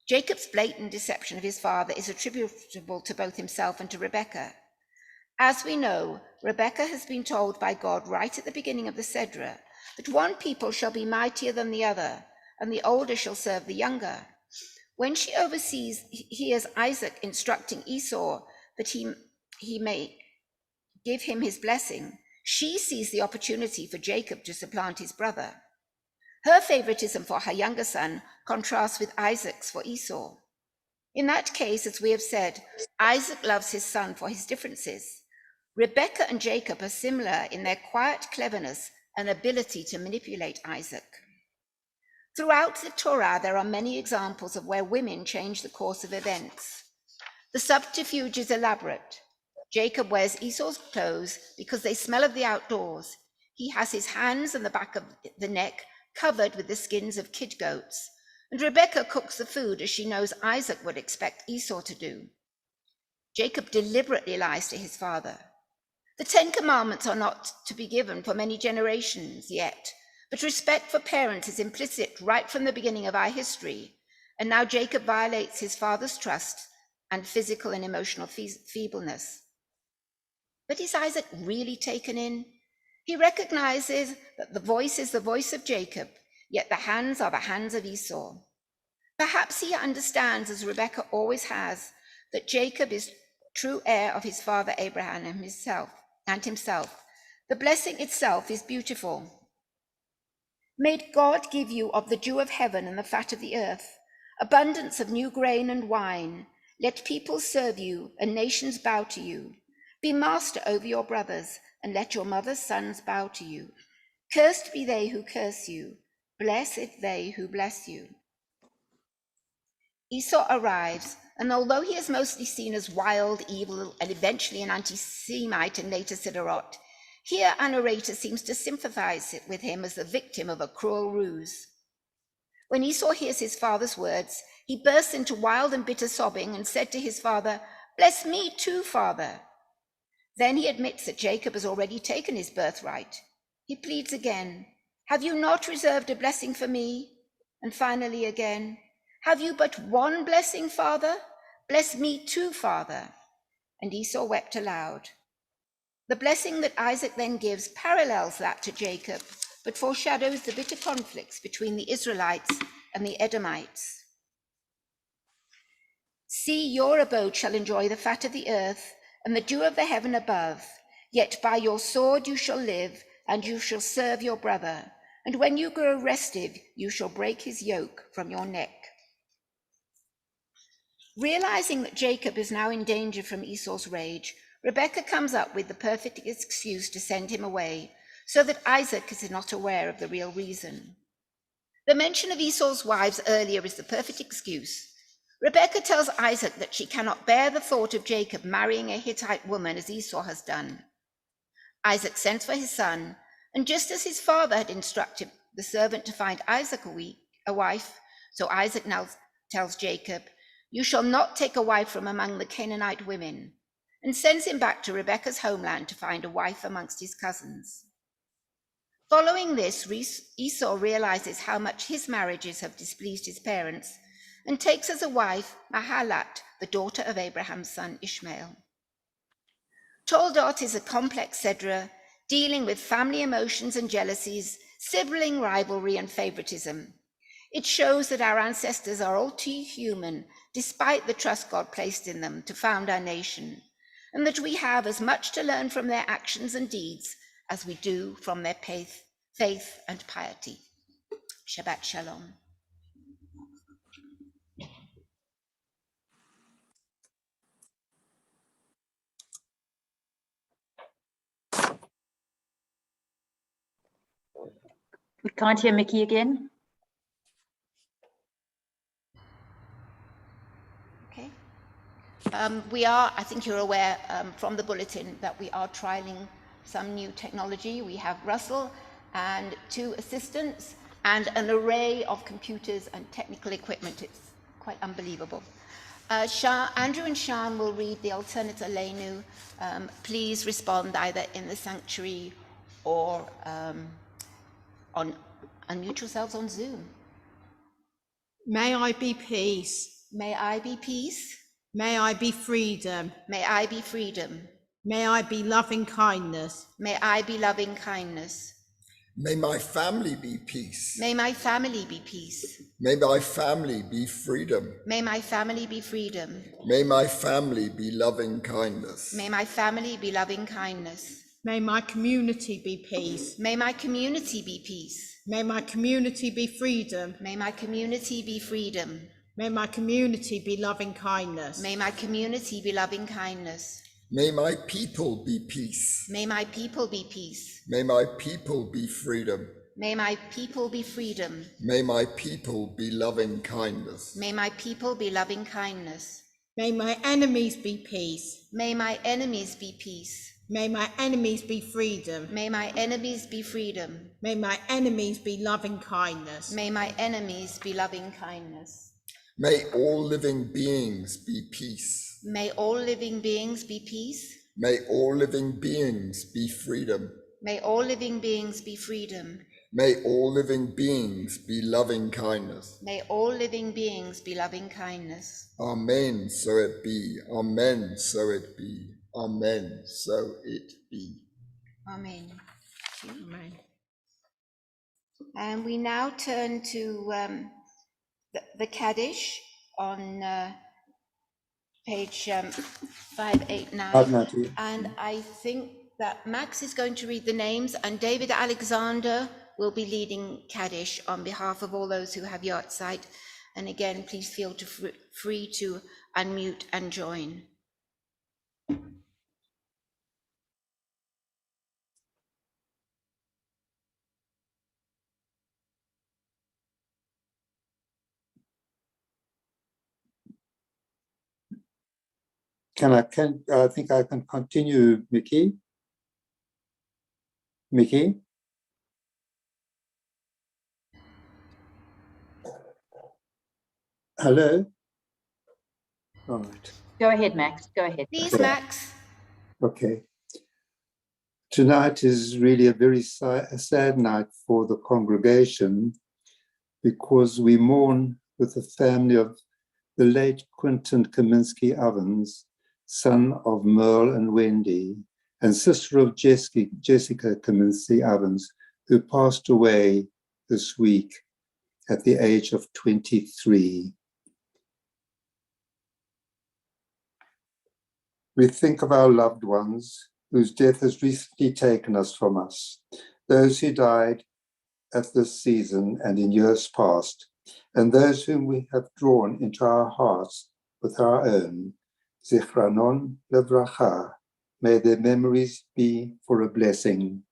Jacob's blatant deception of his father is attributable to both himself and to Rebekah. As we know, Rebekah has been told by God right at the beginning of the Sedra that one people shall be mightier than the other, and the older shall serve the younger. When she hears Isaac instructing Esau that he may give him his blessing, she sees the opportunity for Jacob to supplant his brother. Her favoritism for her younger son contrasts with Isaac's for Esau. In that case, as we have said, Isaac loves his son for his differences. Rebekah and Jacob are similar in their quiet cleverness and ability to manipulate Isaac. Throughout the Torah, there are many examples of where women change the course of events. The subterfuge is elaborate. Jacob wears Esau's clothes because they smell of the outdoors. He has his hands and the back of the neck covered with the skins of kid goats. And Rebekah cooks the food as she knows Isaac would expect Esau to do. Jacob deliberately lies to his father. The 10 Commandments are not to be given for many generations yet, but respect for parents is implicit right from the beginning of our history. And now Jacob violates his father's trust and physical and emotional feebleness. But is Isaac really taken in? He recognizes that the voice is the voice of Jacob, yet the hands are the hands of Esau. Perhaps he understands, as Rebekah always has, that Jacob is true heir of his father Abraham and himself. The blessing itself is beautiful. May God give you of the dew of heaven and the fat of the earth, abundance of new grain and wine. Let peoples serve you and nations bow to you. Be master over your brothers, and let your mother's sons bow to you. Cursed be they who curse you, blessed they who bless you. Esau arrives, and although he is mostly seen as wild, evil, and eventually an anti-Semite and later Sidorot, here our narrator seems to sympathize with him as the victim of a cruel ruse. When Esau hears his father's words, he bursts into wild and bitter sobbing and said to his father, "Bless me too, father." Then he admits that Jacob has already taken his birthright. He pleads again, "Have you not reserved a blessing for me?" And finally again, "Have you but one blessing, father? Bless me too, father." And Esau wept aloud. The blessing that Isaac then gives parallels that to Jacob, but foreshadows the bitter conflicts between the Israelites and the Edomites. "See, your abode shall enjoy the fat of the earth and the dew of the heaven above. Yet by your sword you shall live, and you shall serve your brother. And when you grow restive, you shall break his yoke from your neck." Realizing that Jacob is now in danger from Esau's rage, Rebekah comes up with the perfect excuse to send him away, so that Isaac is not aware of the real reason. The mention of Esau's wives earlier is the perfect excuse. Rebekah tells Isaac that she cannot bear the thought of Jacob marrying a Hittite woman as Esau has done. Isaac sends for his son, and just as his father had instructed the servant to find Isaac a wife, so Isaac now tells Jacob, "You shall not take a wife from among the Canaanite women," and sends him back to Rebekah's homeland to find a wife amongst his cousins. Following this, Esau realizes how much his marriages have displeased his parents and takes as a wife Mahalat, the daughter of Abraham's son Ishmael. Toldot is a complex Sedra dealing with family emotions and jealousies, sibling rivalry and favoritism. It shows that our ancestors are all too human, despite the trust God placed in them to found our nation, and that we have as much to learn from their actions and deeds as we do from their faith and piety. Shabbat Shalom. We can't hear Mickey again. Okay. We are, I think you're aware from the bulletin that we are trialing some new technology. We have Russell and 2 assistants and an array of computers and technical equipment. It's quite unbelievable. Andrew and Sean will read the alternate Aleinu. Please respond either in the sanctuary or unmute yourselves on Zoom. May I be peace. May I be peace. May I be freedom. May I be freedom. May I be loving kindness. May I be loving kindness. May my family be peace. May my family be peace. May my family be freedom. May my family be freedom. May my family be loving kindness. May my family be loving kindness. May my community be peace. May my community be peace. May my community be freedom. May my community be freedom. May my community be loving kindness. May my community be loving kindness. May my people be peace. May my people be peace. May my people be freedom. May my people be freedom. May my people be loving kindness. May my people be loving kindness. May my enemies be peace. May my enemies be peace. May my enemies be freedom. May my enemies be freedom. May my enemies be loving kindness. May my enemies be loving kindness. May all living beings be peace. May all living beings be peace. May all living beings be freedom. May all living beings be freedom. May all living beings be loving kindness. May all living beings be loving kindness. Amen, so it be. Amen, so it be. Amen, so it be. Amen. Amen. And we now turn to the Kaddish on page 589. And I think that Max is going to read the names, and David Alexander will be leading Kaddish on behalf of all those who have Yahrzeit. And again, please feel free to unmute and join. I think I can continue, Mickey. Mickey? Hello? All right. Go ahead, Max. Go ahead. Please, Max. Okay. Tonight is really a very sad night for the congregation because we mourn with the family of the late Quentin Kaminsky Ovens, son of Merle and Wendy, and sister of Jessica Kaminsky Ovens, who passed away this week at the age of 23. We think of our loved ones whose death has recently taken us from us, those who died at this season and in years past, and those whom we have drawn into our hearts with our own. Zichranon levracha, may their memories be for a blessing.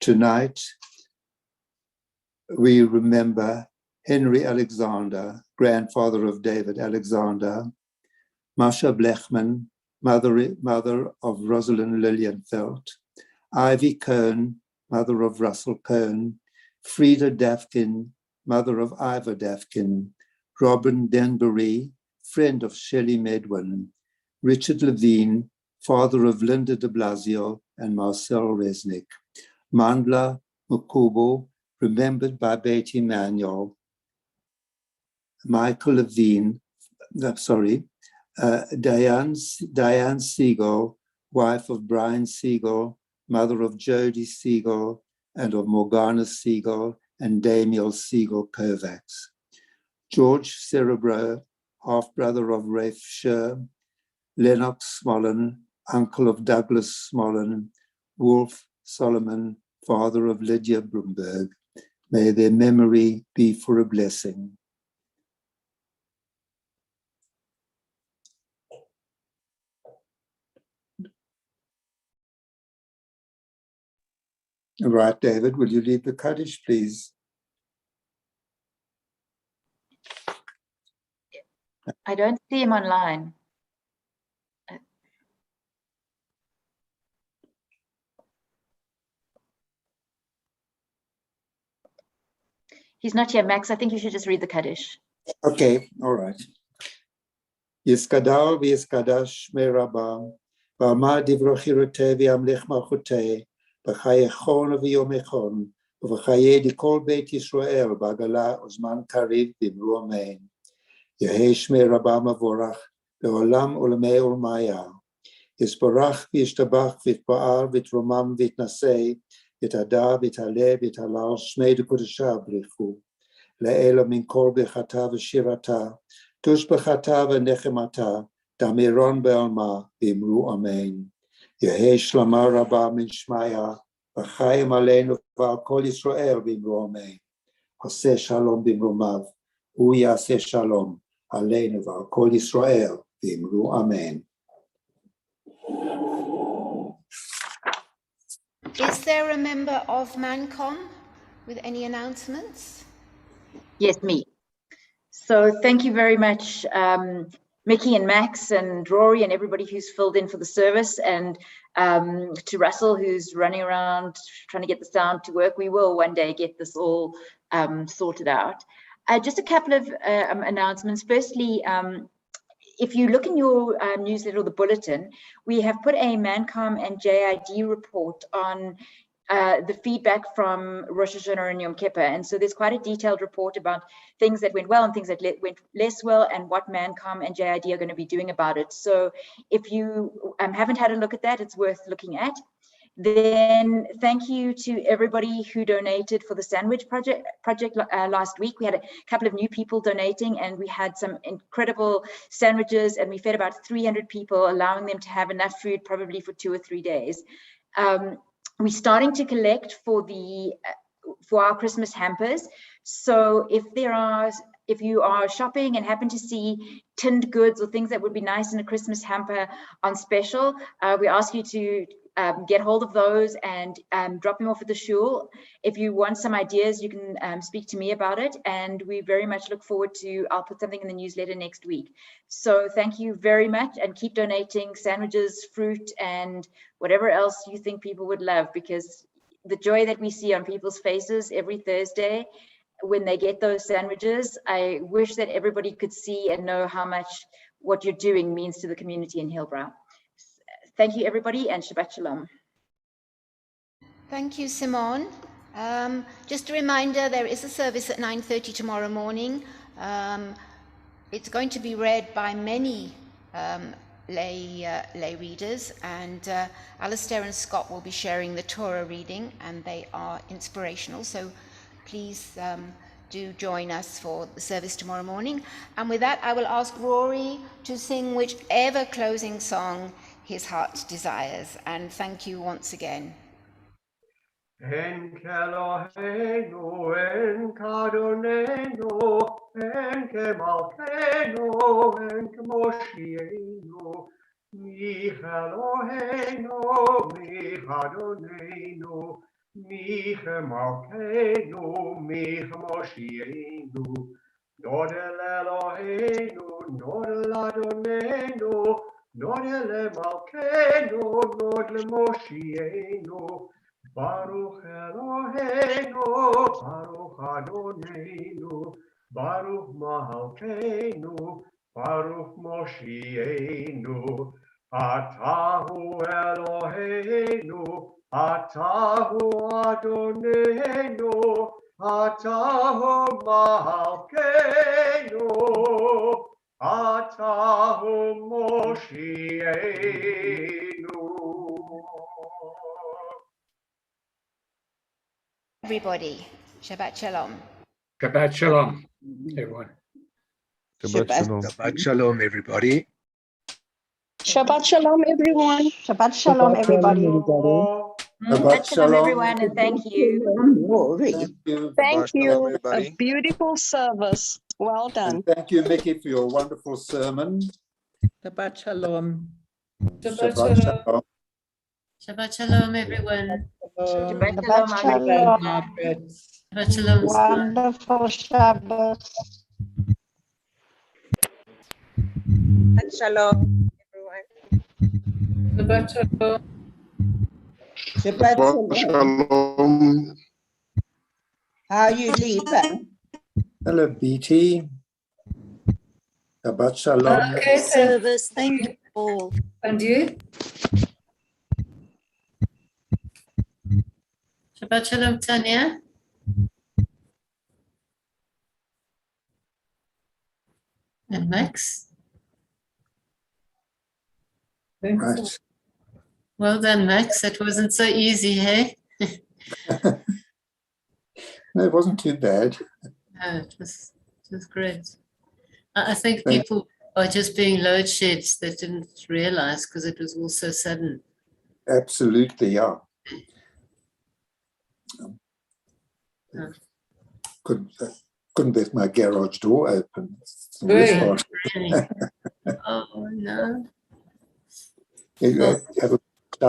Tonight, we remember Henry Alexander, grandfather of David Alexander, Masha Blechman, mother of Rosalind Lilienfeld, Ivy Cohn, mother of Russell Cohn, Frida Dafkin, mother of Ivor Dafkin, Robin Denbury, friend of Shelley Medwin, Richard Levine, father of Linda de Blasio and Marcel Resnick, Mandla Mukubo, remembered by Beit Emanuel, Michael Levine, Diane Siegel, wife of Brian Siegel, mother of Jody Siegel and of Morgana Siegel and Damiel Siegel Kovacs, George Cerebro, half-brother of Rafe Sher, Lennox Smollen, uncle of Douglas Smollen, Wolf Solomon, father of Lydia Brumberg. May their memory be for a blessing. All right, David, will you lead the Kaddish, please? I don't see him online. He's not here, Max. I think you should just read the Kaddish. Okay, all right. Yiskadal v'yiskadash me rabba, v'amad divro chirute v'yamlech malchute, v'chayechon v'yomechon, v'chaye dikol Beit Yisrael, b'agala uzman kariv b'imru amen. Yehesh me rabba mavorach, le'olam ulamei ulmaya. Yisborach v'yishtabach v'yitpa'al v'yitromam v'yitnasei, v'yitada v'yitaleh v'yitalal shmei d'kodeshav b'richu. Le'ela min kol bechata v'shirata, tush bechata v'nechemata, damiron be'alma, v'imru amen. Yehei shlama rabba min shmaya, v'chayim aleinu v'al kol Yisrael, v'imru amen. Aseh shalom b'imrumav, hu yaseh shalom, aleinu v'al kol Yisrael, v'imru amen. Is there a member of ManCom with any announcements? Yes, me. So thank you very much, Mickey and Max and Rory and everybody who's filled in for the service, and to Russell who's running around trying to get the sound to work. We will one day get this all sorted out. Just a couple of announcements. Firstly, if you look in your newsletter or the bulletin, we have put a ManCom and JID report on the feedback from Rosh Hashanah and Yom Kippur. And so there's quite a detailed report about things that went well and things that went less well, and what ManCom and JID are going to be doing about it. So if you haven't had a look at that, it's worth looking at. Then thank you to everybody who donated for the sandwich project last week. We had a couple of new people donating, and we had some incredible sandwiches, and we fed about 300 people, allowing them to have enough food probably for 2 or 3 days. We're starting to collect for our Christmas hampers. So if you are shopping and happen to see tinned goods or things that would be nice in a Christmas hamper on special, we ask you to get hold of those and drop them off at the shul. If you want some ideas, you can speak to me about it, and we very much look forward to, I'll put something in the newsletter next week. So thank you very much, and keep donating sandwiches, fruit, and whatever else you think people would love, because the joy that we see on people's faces every Thursday when they get those sandwiches, I wish that everybody could see and know how much what you're doing means to the community in Hillbrow. Thank you, everybody, and Shabbat Shalom. Thank you, Simone. Just a reminder, there is a service at 9:30 tomorrow morning. It's going to be read by many lay readers, and Alistair and Scott will be sharing the Torah reading, and they are inspirational. So please do join us for the service tomorrow morning. And with that, I will ask Rory to sing whichever closing song his heart desires. And thank you once again. En Keloheinu, en Kadonenu, en Kemalkeinu, en Kemoshienu, mi Eloheinu, mi Kadonenu, mi Kemalkeinu, mi Kemoshienu, Nodel Eloheinu, Nodel Adonenu, Nodel Malkeinu, Nodel Moshienu, Baruch Eloheinu, Baruch Adonenu, Baruch Malkeinu, Baruch Moshienu, Atahu Eloheinu, Atahu Adonenu, Atahu Malkeinu, Atahu Moshienu. Everybody, Shabbat Shalom. Shabbat Shalom, everyone. Shabbat Shalom. Shabbat Shalom, everybody. Shabbat Shalom, everyone. Shabbat Shalom, everybody. Shabbat Shalom, everyone, and thank you. Thank you. Everybody. A beautiful service. Well done. And thank you, Mickey, for your wonderful sermon. Shabbat Shalom. Shabbat Shalom. Shabbat Shalom, everyone. Shabbat Shabbat Shalom, Shalom. Shabbat Shalom. Wonderful Shabbat. Shalom, everyone. Shabbat Shalom. Shabbat Shalom. Shalom. How are you, Lisa? Hello, BT. Shabbat Shalom. Okay, service. Thank you all. and you? Shabbat Shalom, Tanya. And Max. Right. Well done, Max. That wasn't so easy, hey? No, it wasn't too bad. No, it was great. I think people are just being load sheds that didn't realize because it was all so sudden. Absolutely, yeah. Couldn't get my garage door open. It's the worst part. Really? Oh, no. You have a